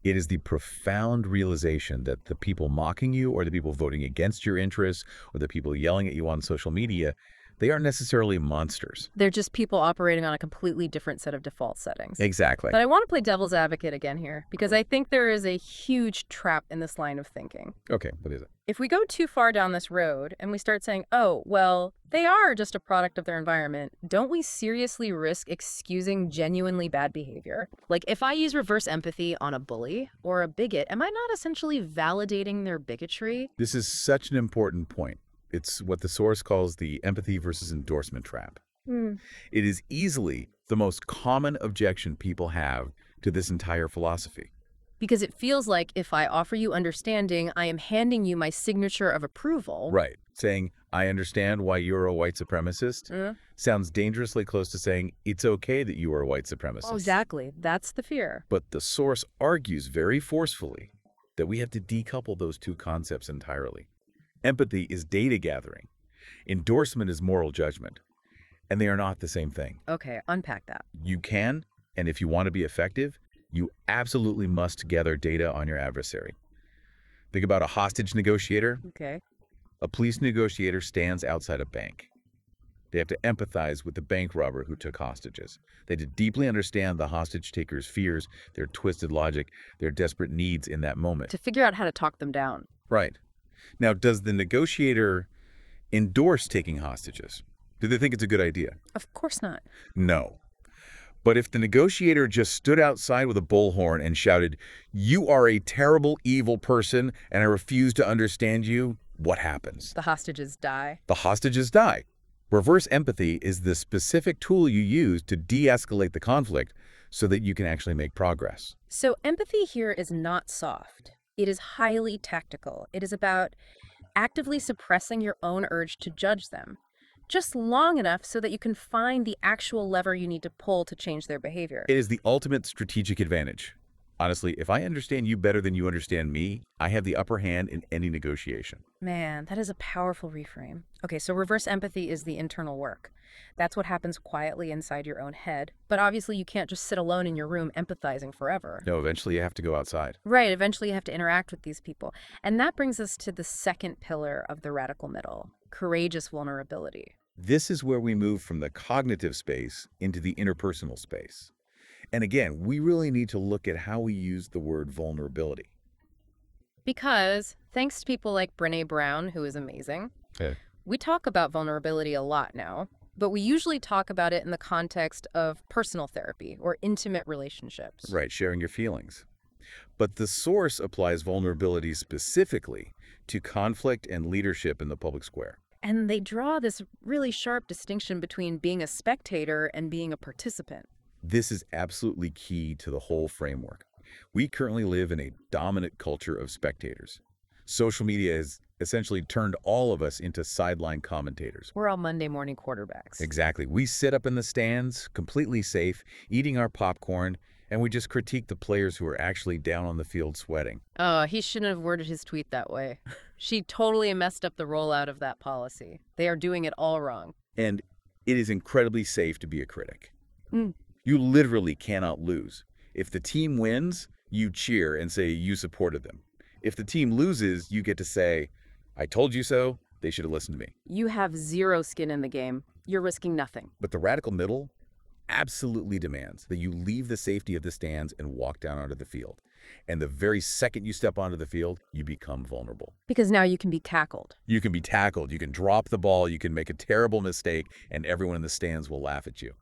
It is the profound realization that the people mocking you, or the people voting against your interests, or the people yelling at you on social media, they aren't necessarily monsters. They're just people operating on a completely different set of default settings. Exactly. But I want to play devil's advocate again here, because I think there is a huge trap in this line of thinking. Okay, what is it? If we go too far down this road and we start saying, oh, well, they are just a product of their environment, don't we seriously risk excusing genuinely bad behavior? Like, if I use reverse empathy on a bully or a bigot, am I not essentially validating their bigotry? This is such an important point. It's what the source calls the empathy versus endorsement trap. It is easily the most common objection people have to this entire philosophy. Because it feels like if I offer you understanding, I am handing you my signature of approval. Right. Saying, I understand why you're a white supremacist sounds dangerously close to saying, it's okay that you are a white supremacist. Oh, exactly. That's the fear. But the source argues very forcefully that we have to decouple those two concepts entirely. Empathy is data gathering. Endorsement is moral judgment. And they are not the same thing. Okay, unpack that. You can, and if you want to be effective, you absolutely must gather data on your adversary. Think about a hostage negotiator. Okay. A police negotiator stands outside a bank. They have to empathize with the bank robber who took hostages. They have to deeply understand the hostage taker's fears, their twisted logic, their desperate needs in that moment. To figure out how to talk them down. Right. Now, does the negotiator endorse taking hostages? Do they think it's a good idea? Of course not. No. But if the negotiator just stood outside with a bullhorn and shouted, "You are a terrible, evil person, and I refuse to understand you," what happens? The hostages die. The hostages die. Reverse empathy is the specific tool you use to de-escalate the conflict so that you can actually make progress. So empathy here is not soft. It is highly tactical. It is about actively suppressing your own urge to judge them, just long enough so that you can find the actual lever you need to pull to change their behavior. It is the ultimate strategic advantage. Honestly, if I understand you better than you understand me, I have the upper hand in any negotiation. Man, that is a powerful reframe. Okay, so reverse empathy is the internal work. That's what happens quietly inside your own head. But obviously you can't just sit alone in your room empathizing forever. No, eventually you have to go outside. Right, eventually you have to interact with these people. And that brings us to the second pillar of the radical middle, courageous vulnerability. This is where we move from the cognitive space into the interpersonal space. And again, we really need to look at how we use the word vulnerability. Because thanks to people like Brené Brown, who is amazing, Yeah. we talk about vulnerability a lot now, but we usually talk about it in the context of personal therapy or intimate relationships. Right, sharing your feelings. But the source applies vulnerability specifically to conflict and leadership in the public square. And they draw this really sharp distinction between being a spectator and being a participant. This is absolutely key to the whole framework. We currently live in a dominant culture of spectators. Social media has essentially turned all of us into sideline commentators. We're all Monday morning quarterbacks. Exactly. We sit up in the stands, completely safe, eating our popcorn, and we just critique the players who are actually down on the field sweating. Oh, he shouldn't have worded his tweet that way. She totally messed up the rollout of that policy. They are doing it all wrong. And it is incredibly safe to be a critic. Mm. You literally cannot lose. If the team wins, you cheer and say you supported them. If the team loses, you get to say, I told you so, they should have listened to me. You have zero skin in the game. You're risking nothing. But the radical middle absolutely demands that you leave the safety of the stands and walk down onto the field. And the very second you step onto the field, you become vulnerable. Because now you can be tackled. You can be tackled, you can drop the ball, you can make a terrible mistake, and everyone in the stands will laugh at you.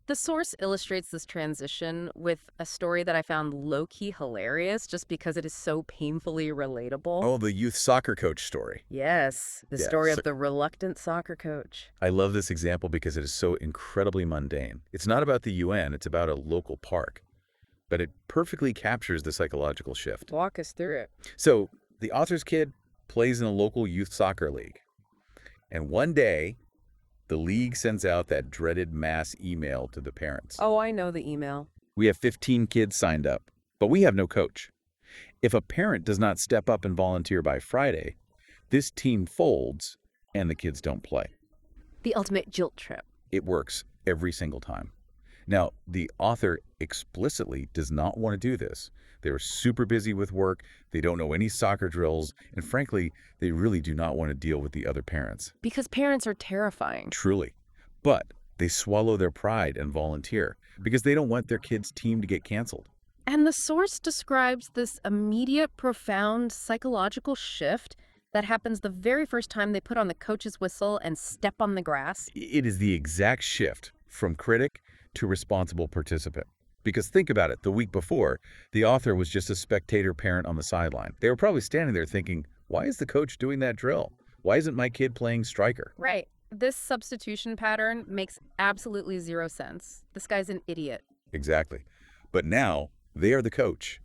The source illustrates this transition with a story that I found low-key hilarious just because it is so painfully relatable. Oh, the youth soccer coach story. Yes, the story of the reluctant soccer coach. I love this example because it is so incredibly mundane. It's not about the UN, it's about a local park. But it perfectly captures the psychological shift. Walk us through it. So, the author's kid plays in a local youth soccer league. And one day, the league sends out that dreaded mass email to the parents. Oh, I know the email. We have 15 kids signed up, but we have no coach. If a parent does not step up and volunteer by Friday, this team folds and the kids don't play. The ultimate guilt trip. It works every single time. Now, the author explicitly does not want to do this. They're super busy with work, they don't know any soccer drills, and frankly, they really do not want to deal with the other parents. Because parents are terrifying. Truly. But they swallow their pride and volunteer because they don't want their kids' team to get canceled. And the source describes this immediate, profound psychological shift that happens the very first time they put on the coach's whistle and step on the grass. It is the exact shift from critic to responsible participant. Because think about it, the week before, the author was just a spectator parent on the sideline. They were probably standing there thinking, why is the coach doing that drill? Why isn't my kid playing striker? Right. This substitution pattern makes absolutely zero sense. This guy's an idiot. Exactly. But now, they are the coach.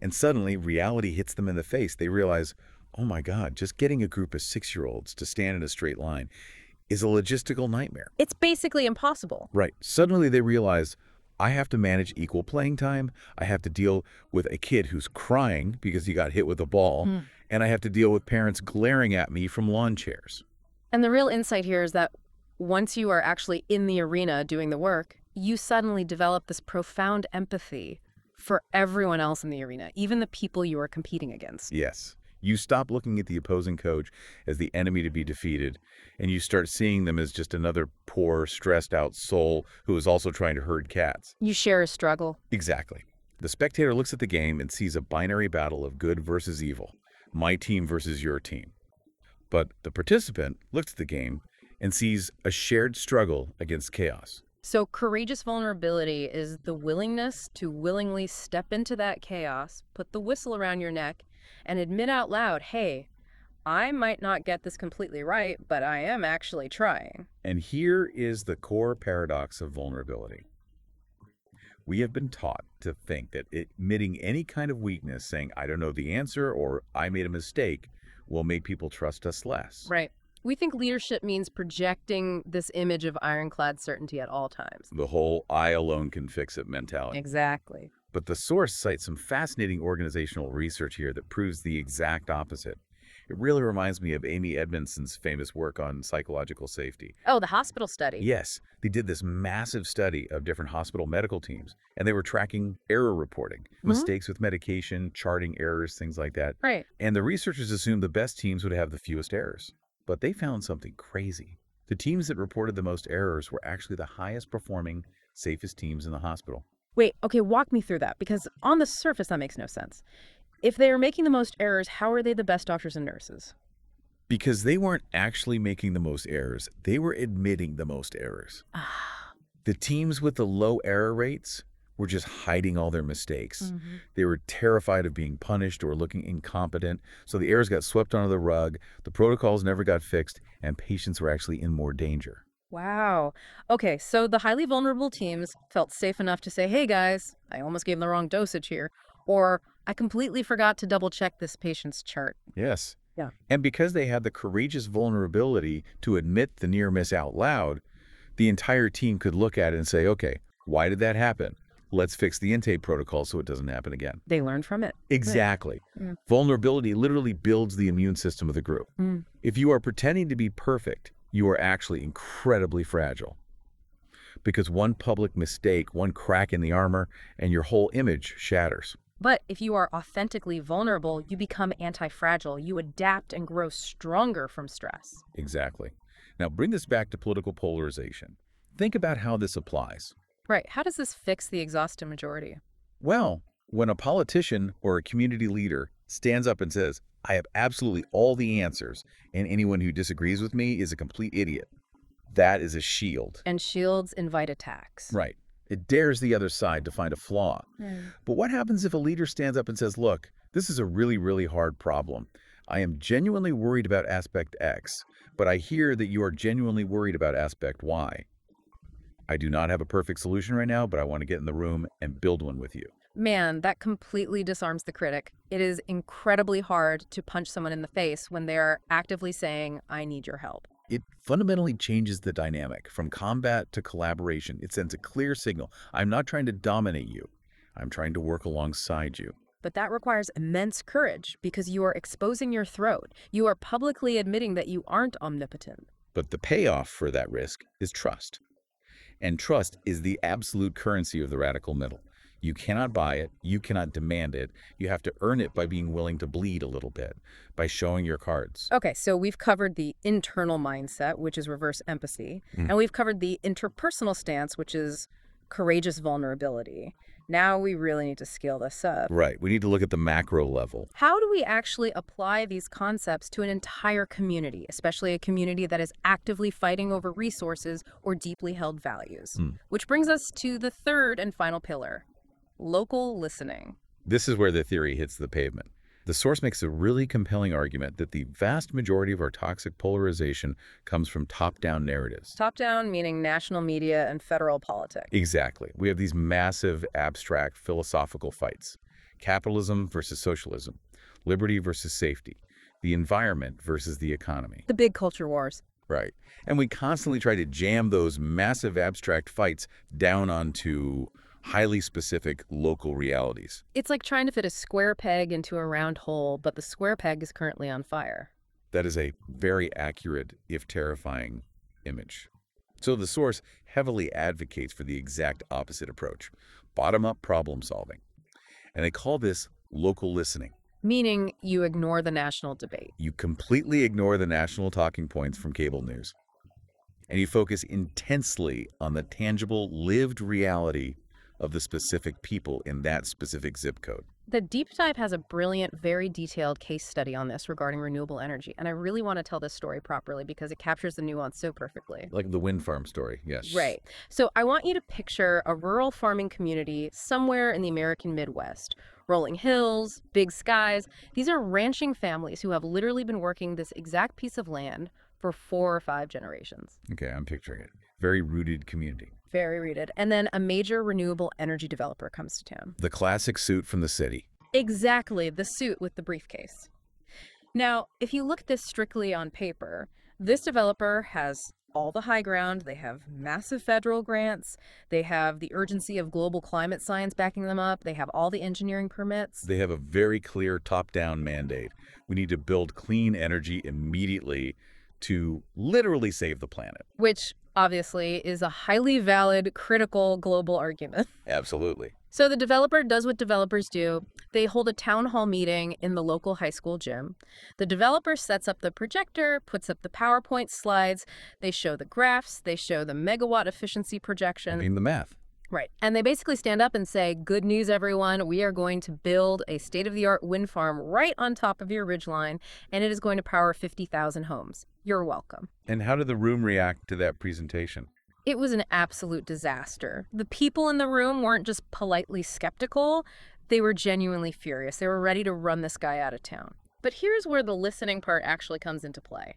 And suddenly, reality hits them in the face. They realize, oh my God, just getting a group of 6-year-olds to stand in a straight line is a logistical nightmare. It's basically impossible. Right. Suddenly they realize, I have to manage equal playing time. I have to deal with a kid who's crying because he got hit with a ball. And I have to deal with parents glaring at me from lawn chairs. And the real insight here is that once you are actually in the arena doing the work, you suddenly develop this profound empathy for everyone else in the arena, even the people you are competing against. Yes. You stop looking at the opposing coach as the enemy to be defeated, and you start seeing them as just another poor, stressed out soul who is also trying to herd cats. You share a struggle. Exactly. The spectator looks at the game and sees a binary battle of good versus evil, my team versus your team. But the participant looks at the game and sees a shared struggle against chaos. So courageous vulnerability is the willingness to willingly step into that chaos, put the whistle around your neck, and admit out loud, hey, I might not get this completely right, but I am actually trying. And here is the core paradox of vulnerability. We have been taught to think that admitting any kind of weakness, saying, I don't know the answer or I made a mistake, will make people trust us less. Right. We think leadership means projecting this image of ironclad certainty at all times. The whole I alone can fix it mentality. Exactly. But the source cites some fascinating organizational research here that proves the exact opposite. It really reminds me of Amy Edmondson's famous work on psychological safety. Oh, the hospital study. Yes, they did this massive study of different hospital medical teams, and they were tracking error reporting, mistakes with medication, charting errors, things like that. Right. And the researchers assumed the best teams would have the fewest errors. But they found something crazy. The teams that reported the most errors were actually the highest performing, safest teams in the hospital. Wait, okay, walk me through that, because on the surface, that makes no sense. If they are making the most errors, how are they the best doctors and nurses? Because they weren't actually making the most errors, they were admitting the most errors. The teams with the low error rates were just hiding all their mistakes. They were terrified of being punished or looking incompetent, so the errors got swept under the rug, the protocols never got fixed, and patients were actually in more danger. Wow. Okay, so the highly vulnerable teams felt safe enough to say, hey guys, I almost gave the wrong dosage here, or I completely forgot to double check this patient's chart. Yes. Yeah. And because they had the courageous vulnerability to admit the near miss out loud, the entire team could look at it and say, okay, why did that happen? Let's fix the intake protocol so it doesn't happen again. They learned from it. Exactly. Vulnerability literally builds the immune system of the group. If you are pretending to be perfect, you are actually incredibly fragile. Because one public mistake, one crack in the armor, and your whole image shatters. But if you are authentically vulnerable, you become anti-fragile. You adapt and grow stronger from stress. Exactly. Now bring this back to political polarization. Think about how this applies. Right. How does this fix the exhausted majority? Well, when a politician or a community leader stands up and says, I have absolutely all the answers, and anyone who disagrees with me is a complete idiot, that is a shield. And shields invite attacks. Right. It dares the other side to find a flaw. But what happens if a leader stands up and says, look, this is a really, really hard problem. I am genuinely worried about aspect X, but I hear that you are genuinely worried about aspect Y. I do not have a perfect solution right now, but I want to get in the room and build one with you. Man, that completely disarms the critic. It is incredibly hard to punch someone in the face when they're actively saying, I need your help. It fundamentally changes the dynamic from combat to collaboration. It sends a clear signal. I'm not trying to dominate you. I'm trying to work alongside you. But that requires immense courage because you are exposing your throat. You are publicly admitting that you aren't omnipotent. But the payoff for that risk is trust. And trust is the absolute currency of the radical middle. You cannot buy it. You cannot demand it. You have to earn it by being willing to bleed a little bit, by showing your cards. Okay, so we've covered the internal mindset, which is reverse empathy, and we've covered the interpersonal stance, which is courageous vulnerability. Now we really need to scale this up. Right. We need to look at the macro level. How do we actually apply these concepts to an entire community, especially a community that is actively fighting over resources or deeply held values? Which brings us to the third and final pillar, local listening. This is where the theory hits the pavement. The source makes a really compelling argument that the vast majority of our toxic polarization comes from top-down narratives. Top-down meaning national media and federal politics. Exactly. We have these massive, abstract, philosophical fights. Capitalism versus socialism. Liberty versus safety. The environment versus the economy. The big culture wars. Right. And we constantly try to jam those massive, abstract fights down onto highly specific local realities. It's like trying to fit a square peg into a round hole, but the square peg is currently on fire. That is a very accurate, if terrifying, image. So the source heavily advocates for the exact opposite approach, bottom-up problem solving. And they call this local listening. Meaning you ignore the national debate. You completely ignore the national talking points from cable news. And you focus intensely on the tangible, lived reality of the specific people in that specific zip code. The Deep Dive has a brilliant, very detailed case study on this regarding renewable energy, and I really want to tell this story properly because it captures the nuance so perfectly. Like the wind farm story, yes. Right. So I want you to picture a rural farming community somewhere in the American Midwest. Rolling hills, big skies. These are ranching families who have literally been working this exact piece of land for 4 or 5 generations. Okay, I'm picturing it. Very rooted community. Very rooted. And then a major renewable energy developer comes to town. The classic suit from the city. Exactly, the suit with the briefcase. Now, if you look at this strictly on paper, this developer has all the high ground. They have massive federal grants. They have the urgency of global climate science backing them up. They have all the engineering permits. They have a very clear top-down mandate. We need to build clean energy immediately to literally save the planet. Which, obviously, is a highly valid, critical global argument. Absolutely. So the developer does what developers do. They hold a town hall meeting in the local high school gym. The developer sets up the projector, puts up the PowerPoint slides. They show the graphs. They show the megawatt efficiency projection. I mean, the math. Right. And they basically stand up and say, good news, everyone. We are going to build a state-of-the-art wind farm right on top of your ridgeline, and it is going to power 50,000 homes. You're welcome. And how did the room react to that presentation? It was an absolute disaster. The people in the room weren't just politely skeptical. They were genuinely furious. They were ready to run this guy out of town. But here's where the listening part actually comes into play.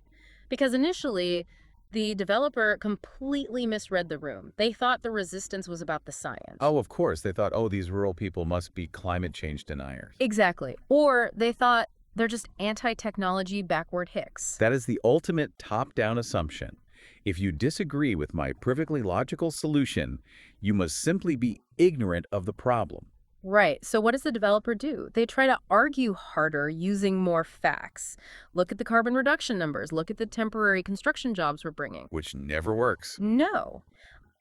Because initially, the developer completely misread the room. They thought the resistance was about the science. Oh, of course. They thought, oh, these rural people must be climate change deniers. Exactly. Or they thought they're just anti-technology backward hicks. That is the ultimate top-down assumption. If you disagree with my perfectly logical solution, you must simply be ignorant of the problem. Right. So what does the developer do? They try to argue harder using more facts. Look at the carbon reduction numbers. Look at the temporary construction jobs we're bringing. Which never works. No.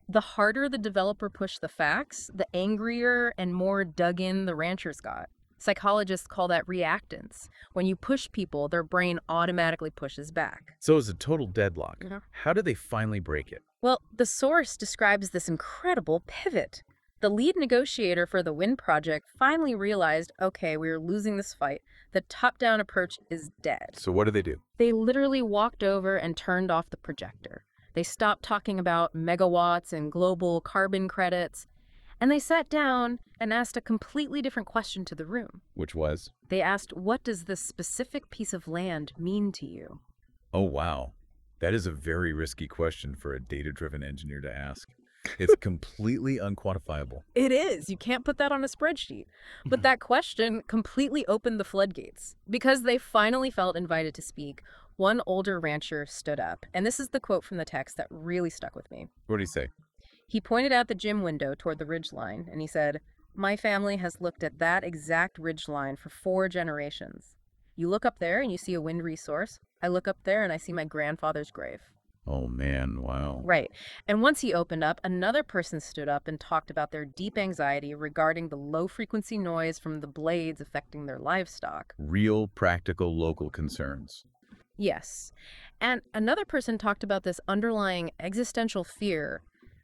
The harder the developer pushed the facts, the angrier and more dug in the ranchers got. Psychologists call that reactance. When you push people, their brain automatically pushes back. So it's a total deadlock. Mhm. How did they finally break it? Well, the source describes this incredible pivot. The lead negotiator for the wind project finally realized, okay, we are losing this fight. The top-down approach is dead. So what did they do? They literally walked over and turned off the projector. They stopped talking about megawatts and global carbon credits. And they sat down and asked a completely different question to the room. Which was? They asked, what does this specific piece of land mean to you? Oh, wow. That is a very risky question for a data-driven engineer to ask. It's completely unquantifiable. It is. You can't put that on a spreadsheet. But that question completely opened the floodgates. Because they finally felt invited to speak, one older rancher stood up. And this is the quote from the text that really stuck with me. What did he say? He pointed out the gym window toward the ridgeline, and he said, my family has looked at that exact ridgeline for 4 generations. You look up there and you see a wind resource. I look up there and I see my grandfather's grave. Oh, man, wow. Right. And once he opened up, another person stood up and talked about their deep anxiety regarding the low-frequency noise from the blades affecting their livestock. Real, practical, local concerns. Yes. And another person talked about this underlying existential fear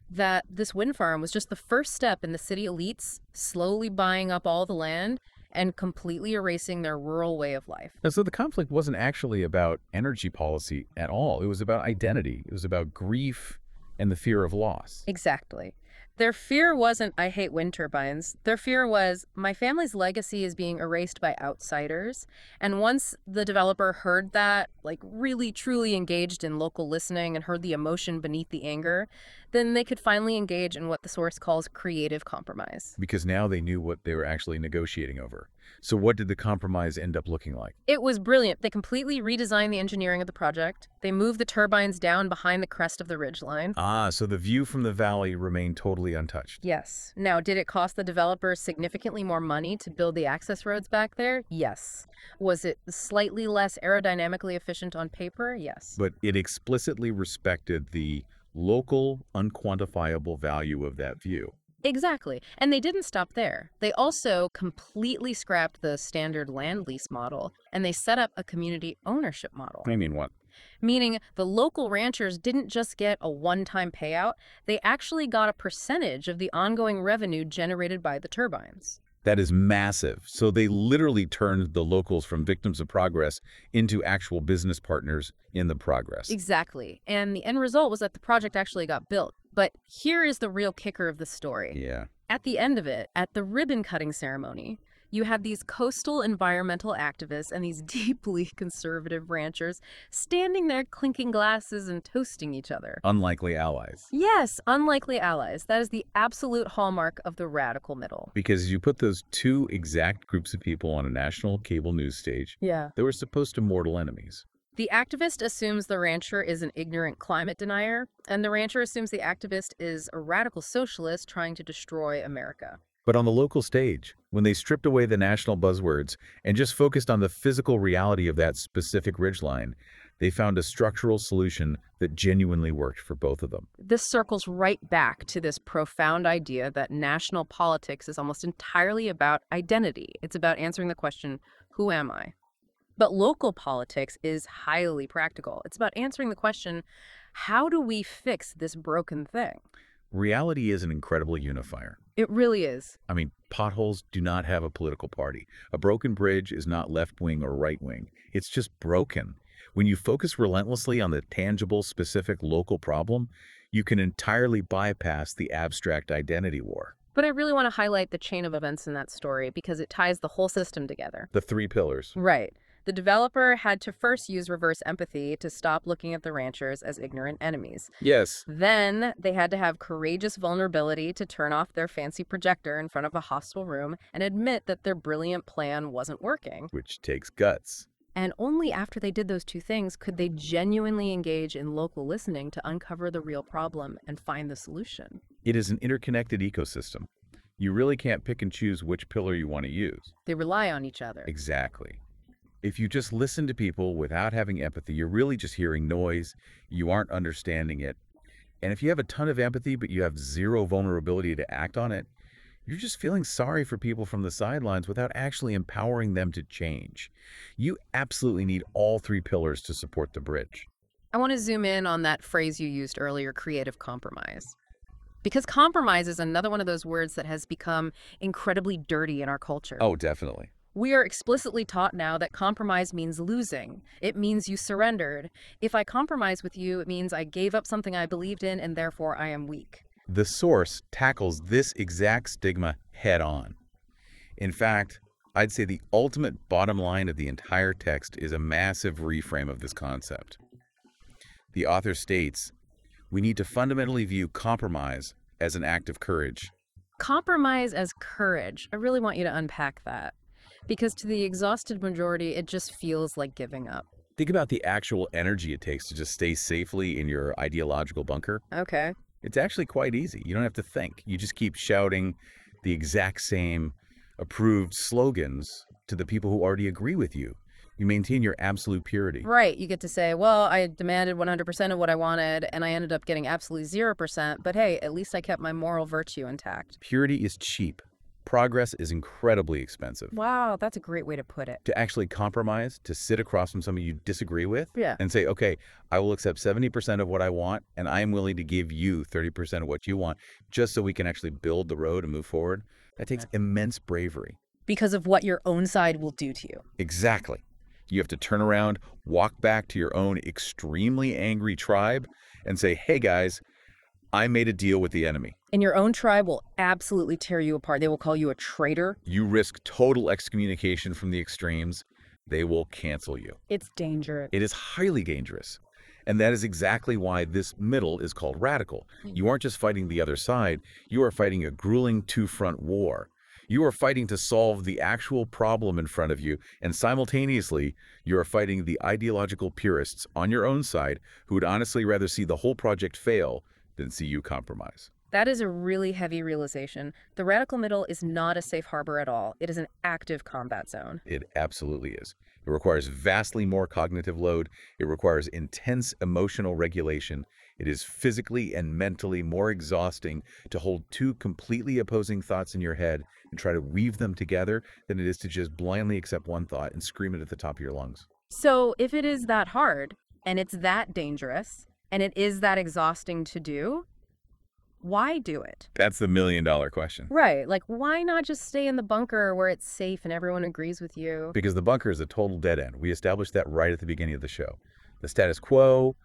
that this wind farm was just the first step in the city elites slowly buying up all the land and completely erasing their rural way of life. And so the conflict wasn't actually about energy policy at all. It was about identity. It was about grief and the fear of loss. Exactly. Their fear wasn't, I hate wind turbines. Their fear was, my family's legacy is being erased by outsiders. And once the developer heard that, like really truly engaged in local listening and heard the emotion beneath the anger, then they could finally engage in what the source calls creative compromise. Because now they knew what they were actually negotiating over. So what did the compromise end up looking like? It was brilliant. They completely redesigned the engineering of the project. They moved the turbines down behind the crest of the ridgeline. Ah, so the view from the valley remained totally untouched. Yes. Now, did it cost the developers significantly more money to build the access roads back there? Yes. Was it slightly less aerodynamically efficient on paper? Yes. But it explicitly respected the local, unquantifiable value of that view. Exactly. And they didn't stop there. They also completely scrapped the standard land lease model, and they set up a community ownership model. I mean, what? Meaning the local ranchers didn't just get a one-time payout, they actually got a percentage of the ongoing revenue generated by the turbines. That is massive. So they literally turned the locals from victims of progress into actual business partners in the progress. Exactly. And the end result was that the project actually got built. But here is the real kicker of the story. Yeah. At the end of it, at the ribbon-cutting ceremony, You had these coastal environmental activists and these deeply conservative ranchers standing there clinking glasses and toasting each other. Unlikely allies. Yes, unlikely allies. That is the absolute hallmark of the radical middle. Because you put those two exact groups of people on a national cable news stage, Yeah. they were supposed to mortal enemies. The activist assumes the rancher is an ignorant climate denier, and the rancher assumes the activist is a radical socialist trying to destroy America. But on the local stage, when they stripped away the national buzzwords and just focused on the physical reality of that specific ridgeline, they found a structural solution that genuinely worked for both of them. This circles right back to this profound idea that national politics is almost entirely about identity. It's about answering the question, who am I? But local politics is highly practical. It's about answering the question, how do we fix this broken thing? Reality is an incredible unifier. It really is. I mean, potholes do not have a political party. A broken bridge is not left-wing or right-wing. It's just broken. When you focus relentlessly on the tangible, specific local problem, you can entirely bypass the abstract identity war. But I really want to highlight the chain of events in that story because it ties the whole system together. The three pillars. Right. The developer had to first use reverse empathy to stop looking at the ranchers as ignorant enemies. Yes. Then they had to have courageous vulnerability to turn off their fancy projector in front of a hostile room and admit that their brilliant plan wasn't working. Which takes guts. And only after they did those two things could they genuinely engage in local listening to uncover the real problem and find the solution. It is an interconnected ecosystem. You really can't pick and choose which pillar you want to use. They rely on each other. Exactly. If you just listen to people without having empathy, you're really just hearing noise. You aren't understanding it. And if you have a ton of empathy, but you have zero vulnerability to act on it, you're just feeling sorry for people from the sidelines without actually empowering them to change. You absolutely need all three pillars to support the bridge. I want to zoom in on that phrase you used earlier, creative compromise. Because compromise is another one of those words that has become incredibly dirty in our culture. Oh, definitely. We are explicitly taught now that compromise means losing. It means you surrendered. If I compromise with you, it means I gave up something I believed in and therefore I am weak. The source tackles this exact stigma head on. In fact, I'd say the ultimate bottom line of the entire text is a massive reframe of this concept. The author states, we need to fundamentally view compromise as an act of courage. Compromise as courage. I really want you to unpack that. Because to the exhausted majority, it just feels like giving up. Think about the actual energy it takes to just stay safely in your ideological bunker. Okay. It's actually quite easy. You don't have to think. You just keep shouting the exact same approved slogans to the people who already agree with you. You maintain your absolute purity. Right. You get to say, well, I demanded 100% of what I wanted, and I ended up getting absolutely 0%, but hey, at least I kept my moral virtue intact. Purity is cheap. Progress is incredibly expensive. Wow, that's a great way to put it. To actually compromise, to sit across from somebody you disagree with, Yeah. and say, okay, I will accept 70% of what I want, and I am willing to give you 30% of what you want, just so we can actually build the road and move forward. That takes immense bravery. Because of what your own side will do to you. Exactly. You have to turn around, walk back to your own extremely angry tribe, and say, hey guys, I made a deal with the enemy. And your own tribe will absolutely tear you apart. They will call you a traitor. You risk total excommunication from the extremes. They will cancel you. It's dangerous. It is highly dangerous. And that is exactly why this middle is called radical. You aren't just fighting the other side. You are fighting a grueling two-front war. You are fighting to solve the actual problem in front of you, and simultaneously, you are fighting the ideological purists on your own side who would honestly rather see the whole project fail than see you compromise. That is a really heavy realization. The radical middle is not a safe harbor at all. It is an active combat zone. It absolutely is. It requires vastly more cognitive load. It requires intense emotional regulation. It is physically and mentally more exhausting to hold two completely opposing thoughts in your head and try to weave them together than it is to just blindly accept one thought and scream it at the top of your lungs. So if it is that hard, and it's that dangerous, and it is that exhausting to do, why do it? That's the million-dollar question. Right. Like, why not just stay in the bunker where it's safe and everyone agrees with you? Because the bunker is a total dead end. We established that right at the beginning of the show. The status quo,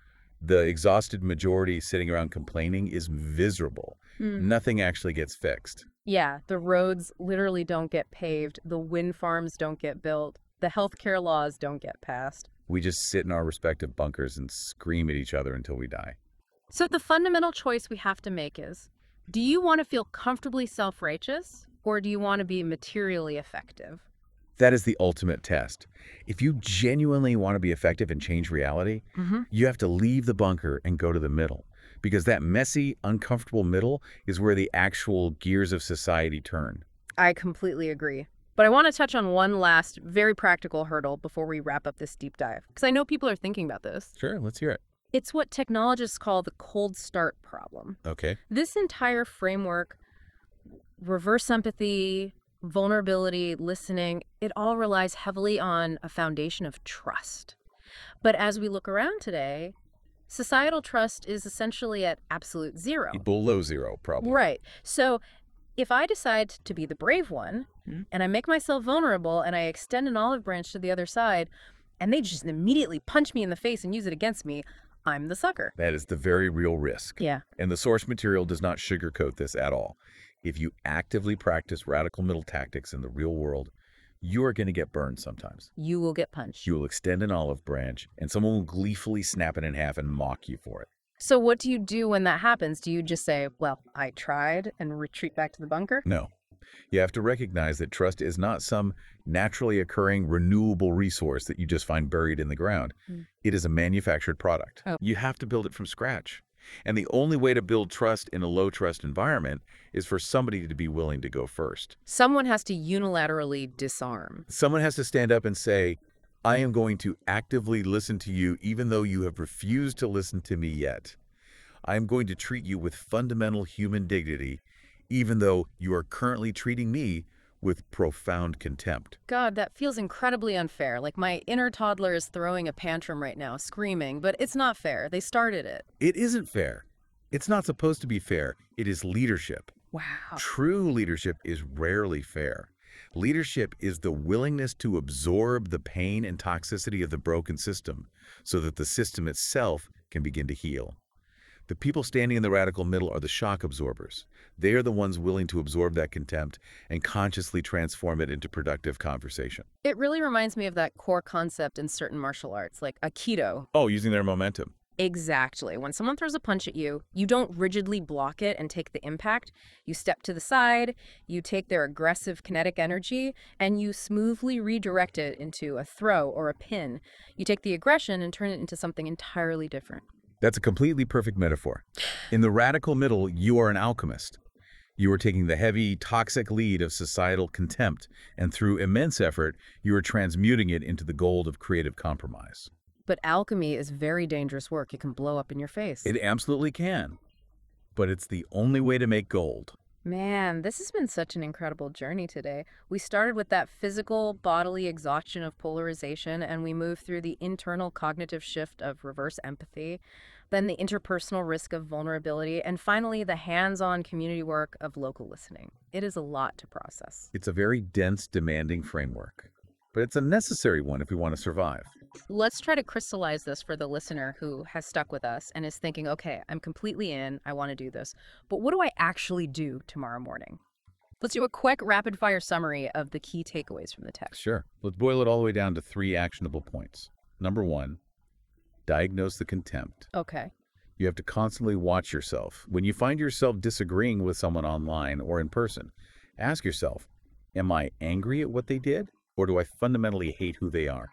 the exhausted majority sitting around complaining is miserable. Nothing actually gets fixed. Yeah, the roads literally don't get paved, the wind farms don't get built, the healthcare laws don't get passed. We just sit in our respective bunkers and scream at each other until we die. So the fundamental choice we have to make is, do you want to feel comfortably self-righteous, or do you want to be materially effective? That is the ultimate test. If you genuinely want to be effective and change reality, you have to leave the bunker and go to the middle. Because that messy, uncomfortable middle is where the actual gears of society turn. I completely agree. But I want to touch on one last, very practical hurdle before we wrap up this deep dive, because I know people are thinking about this. Sure, let's hear it. It's what technologists call the cold start problem. Okay. This entire framework, reverse empathy, vulnerability, listening, it all relies heavily on a foundation of trust. But as we look around today, societal trust is essentially at absolute zero. Below zero, probably. Right. So if I decide to be the brave one, and I make myself vulnerable, and I extend an olive branch to the other side, and they just immediately punch me in the face and use it against me, I'm the sucker. That is the very real risk. Yeah. And the source material does not sugarcoat this at all. If you actively practice radical middle tactics in the real world, you are going to get burned sometimes. You will get punched. You will extend an olive branch, and someone will gleefully snap it in half and mock you for it. So what do you do when that happens? Do you just say, well, I tried, and retreat back to the bunker? No. You have to recognize that trust is not some naturally occurring renewable resource that you just find buried in the ground. It is a manufactured product. Oh. You have to build it from scratch. And the only way to build trust in a low-trust environment is for somebody to be willing to go first. Someone has to unilaterally disarm. Someone has to stand up and say, I am going to actively listen to you even though you have refused to listen to me yet. I am going to treat you with fundamental human dignity even though you are currently treating me with profound contempt. God, that feels incredibly unfair. Like my inner toddler is throwing a tantrum right now, screaming, but it's not fair. They started it. It isn't fair. It's not supposed to be fair. It is leadership. Wow. True leadership is rarely fair. Leadership is the willingness to absorb the pain and toxicity of the broken system so that the system itself can begin to heal. The people standing in the radical middle are the shock absorbers. They are the ones willing to absorb that contempt and consciously transform it into productive conversation. It really reminds me of that core concept in certain martial arts, like Aikido. Oh, using their momentum. Exactly. When someone throws a punch at you, you don't rigidly block it and take the impact. You step to the side, you take their aggressive kinetic energy, and you smoothly redirect it into a throw or a pin. You take the aggression and turn it into something entirely different. That's a completely perfect metaphor. In the radical middle, you are an alchemist. You are taking the heavy, toxic lead of societal contempt, and through immense effort, you are transmuting it into the gold of creative compromise. But alchemy is very dangerous work. It can blow up in your face. It absolutely can. But it's the only way to make gold. Man, this has been such an incredible journey today. We started with that physical, bodily exhaustion of polarization, and we moved through the internal cognitive shift of reverse empathy, then the interpersonal risk of vulnerability, and finally the hands-on community work of local listening. It is a lot to process. It's a very dense, demanding framework, but it's a necessary one if we want to survive. Let's try to crystallize this for the listener who has stuck with us and is thinking, okay, I'm completely in, I want to do this, but what do I actually do tomorrow morning? Let's do a quick rapid-fire summary of the key takeaways from the text. Sure. Let's boil it all the way down to 3 actionable points. Number 1, diagnose the contempt. Okay. You have to constantly watch yourself. When you find yourself disagreeing with someone online or in person, ask yourself, am I angry at what they did, or do I fundamentally hate who they are?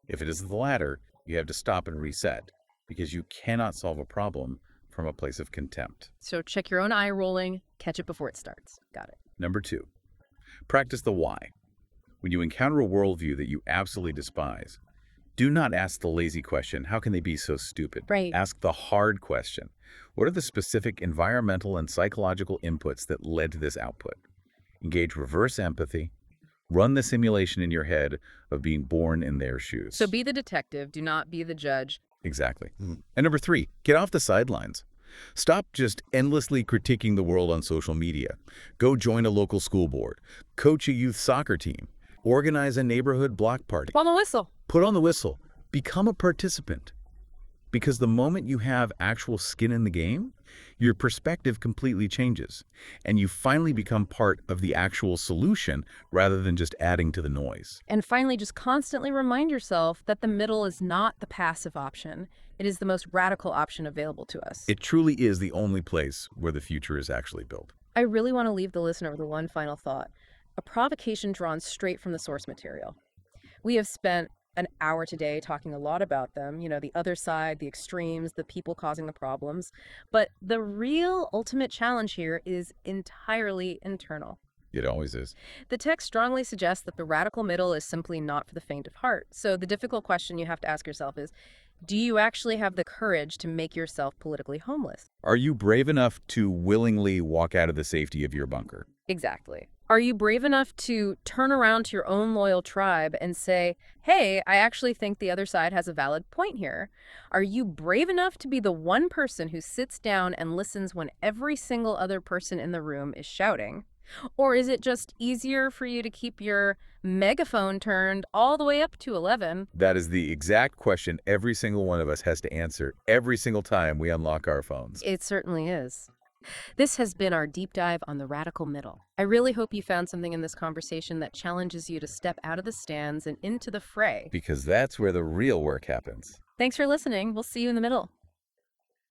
If it is the latter, you have to stop and reset, because you cannot solve a problem from a place of contempt. So check your own eye rolling, catch it before it starts. Got it. Number 2, practice the why. When you encounter a worldview that you absolutely despise, do not ask the lazy question, how can they be so stupid? Right. Ask the hard question. What are the specific environmental and psychological inputs that led to this output? Engage reverse empathy. Run the simulation in your head of being born in their shoes. So be the detective, do not be the judge. Exactly. And number 3, get off the sidelines. Stop just endlessly critiquing the world on social media. Go join a local school board. Coach a youth soccer team. Organize a neighborhood block party. On the whistle. Put on the whistle. Become a participant. Because the moment you have actual skin in the game, your perspective completely changes, and you finally become part of the actual solution rather than just adding to the noise. And finally, just constantly remind yourself that the middle is not the passive option. It is the most radical option available to us. It truly is the only place where the future is actually built. I really want to leave the listener with one final thought, a provocation drawn straight from the source material. We have spent an hour today talking a lot about them, the other side, the extremes, the people causing the problems. But the real ultimate challenge here is entirely internal. It always is. The text strongly suggests that the radical middle is simply not for the faint of heart. So the difficult question you have to ask yourself is, do you actually have the courage to make yourself politically homeless? Are you brave enough to willingly walk out of the safety of your bunker? Exactly. Are you brave enough to turn around to your own loyal tribe and say, hey, I actually think the other side has a valid point here? Are you brave enough to be the one person who sits down and listens when every single other person in the room is shouting? Or is it just easier for you to keep your megaphone turned all the way up to 11? That is the exact question every single one of us has to answer every single time we unlock our phones. It certainly is. This has been our deep dive on the radical middle. I really hope you found something in this conversation that challenges you to step out of the stands and into the fray. Because that's where the real work happens. Thanks for listening. We'll see you in the middle.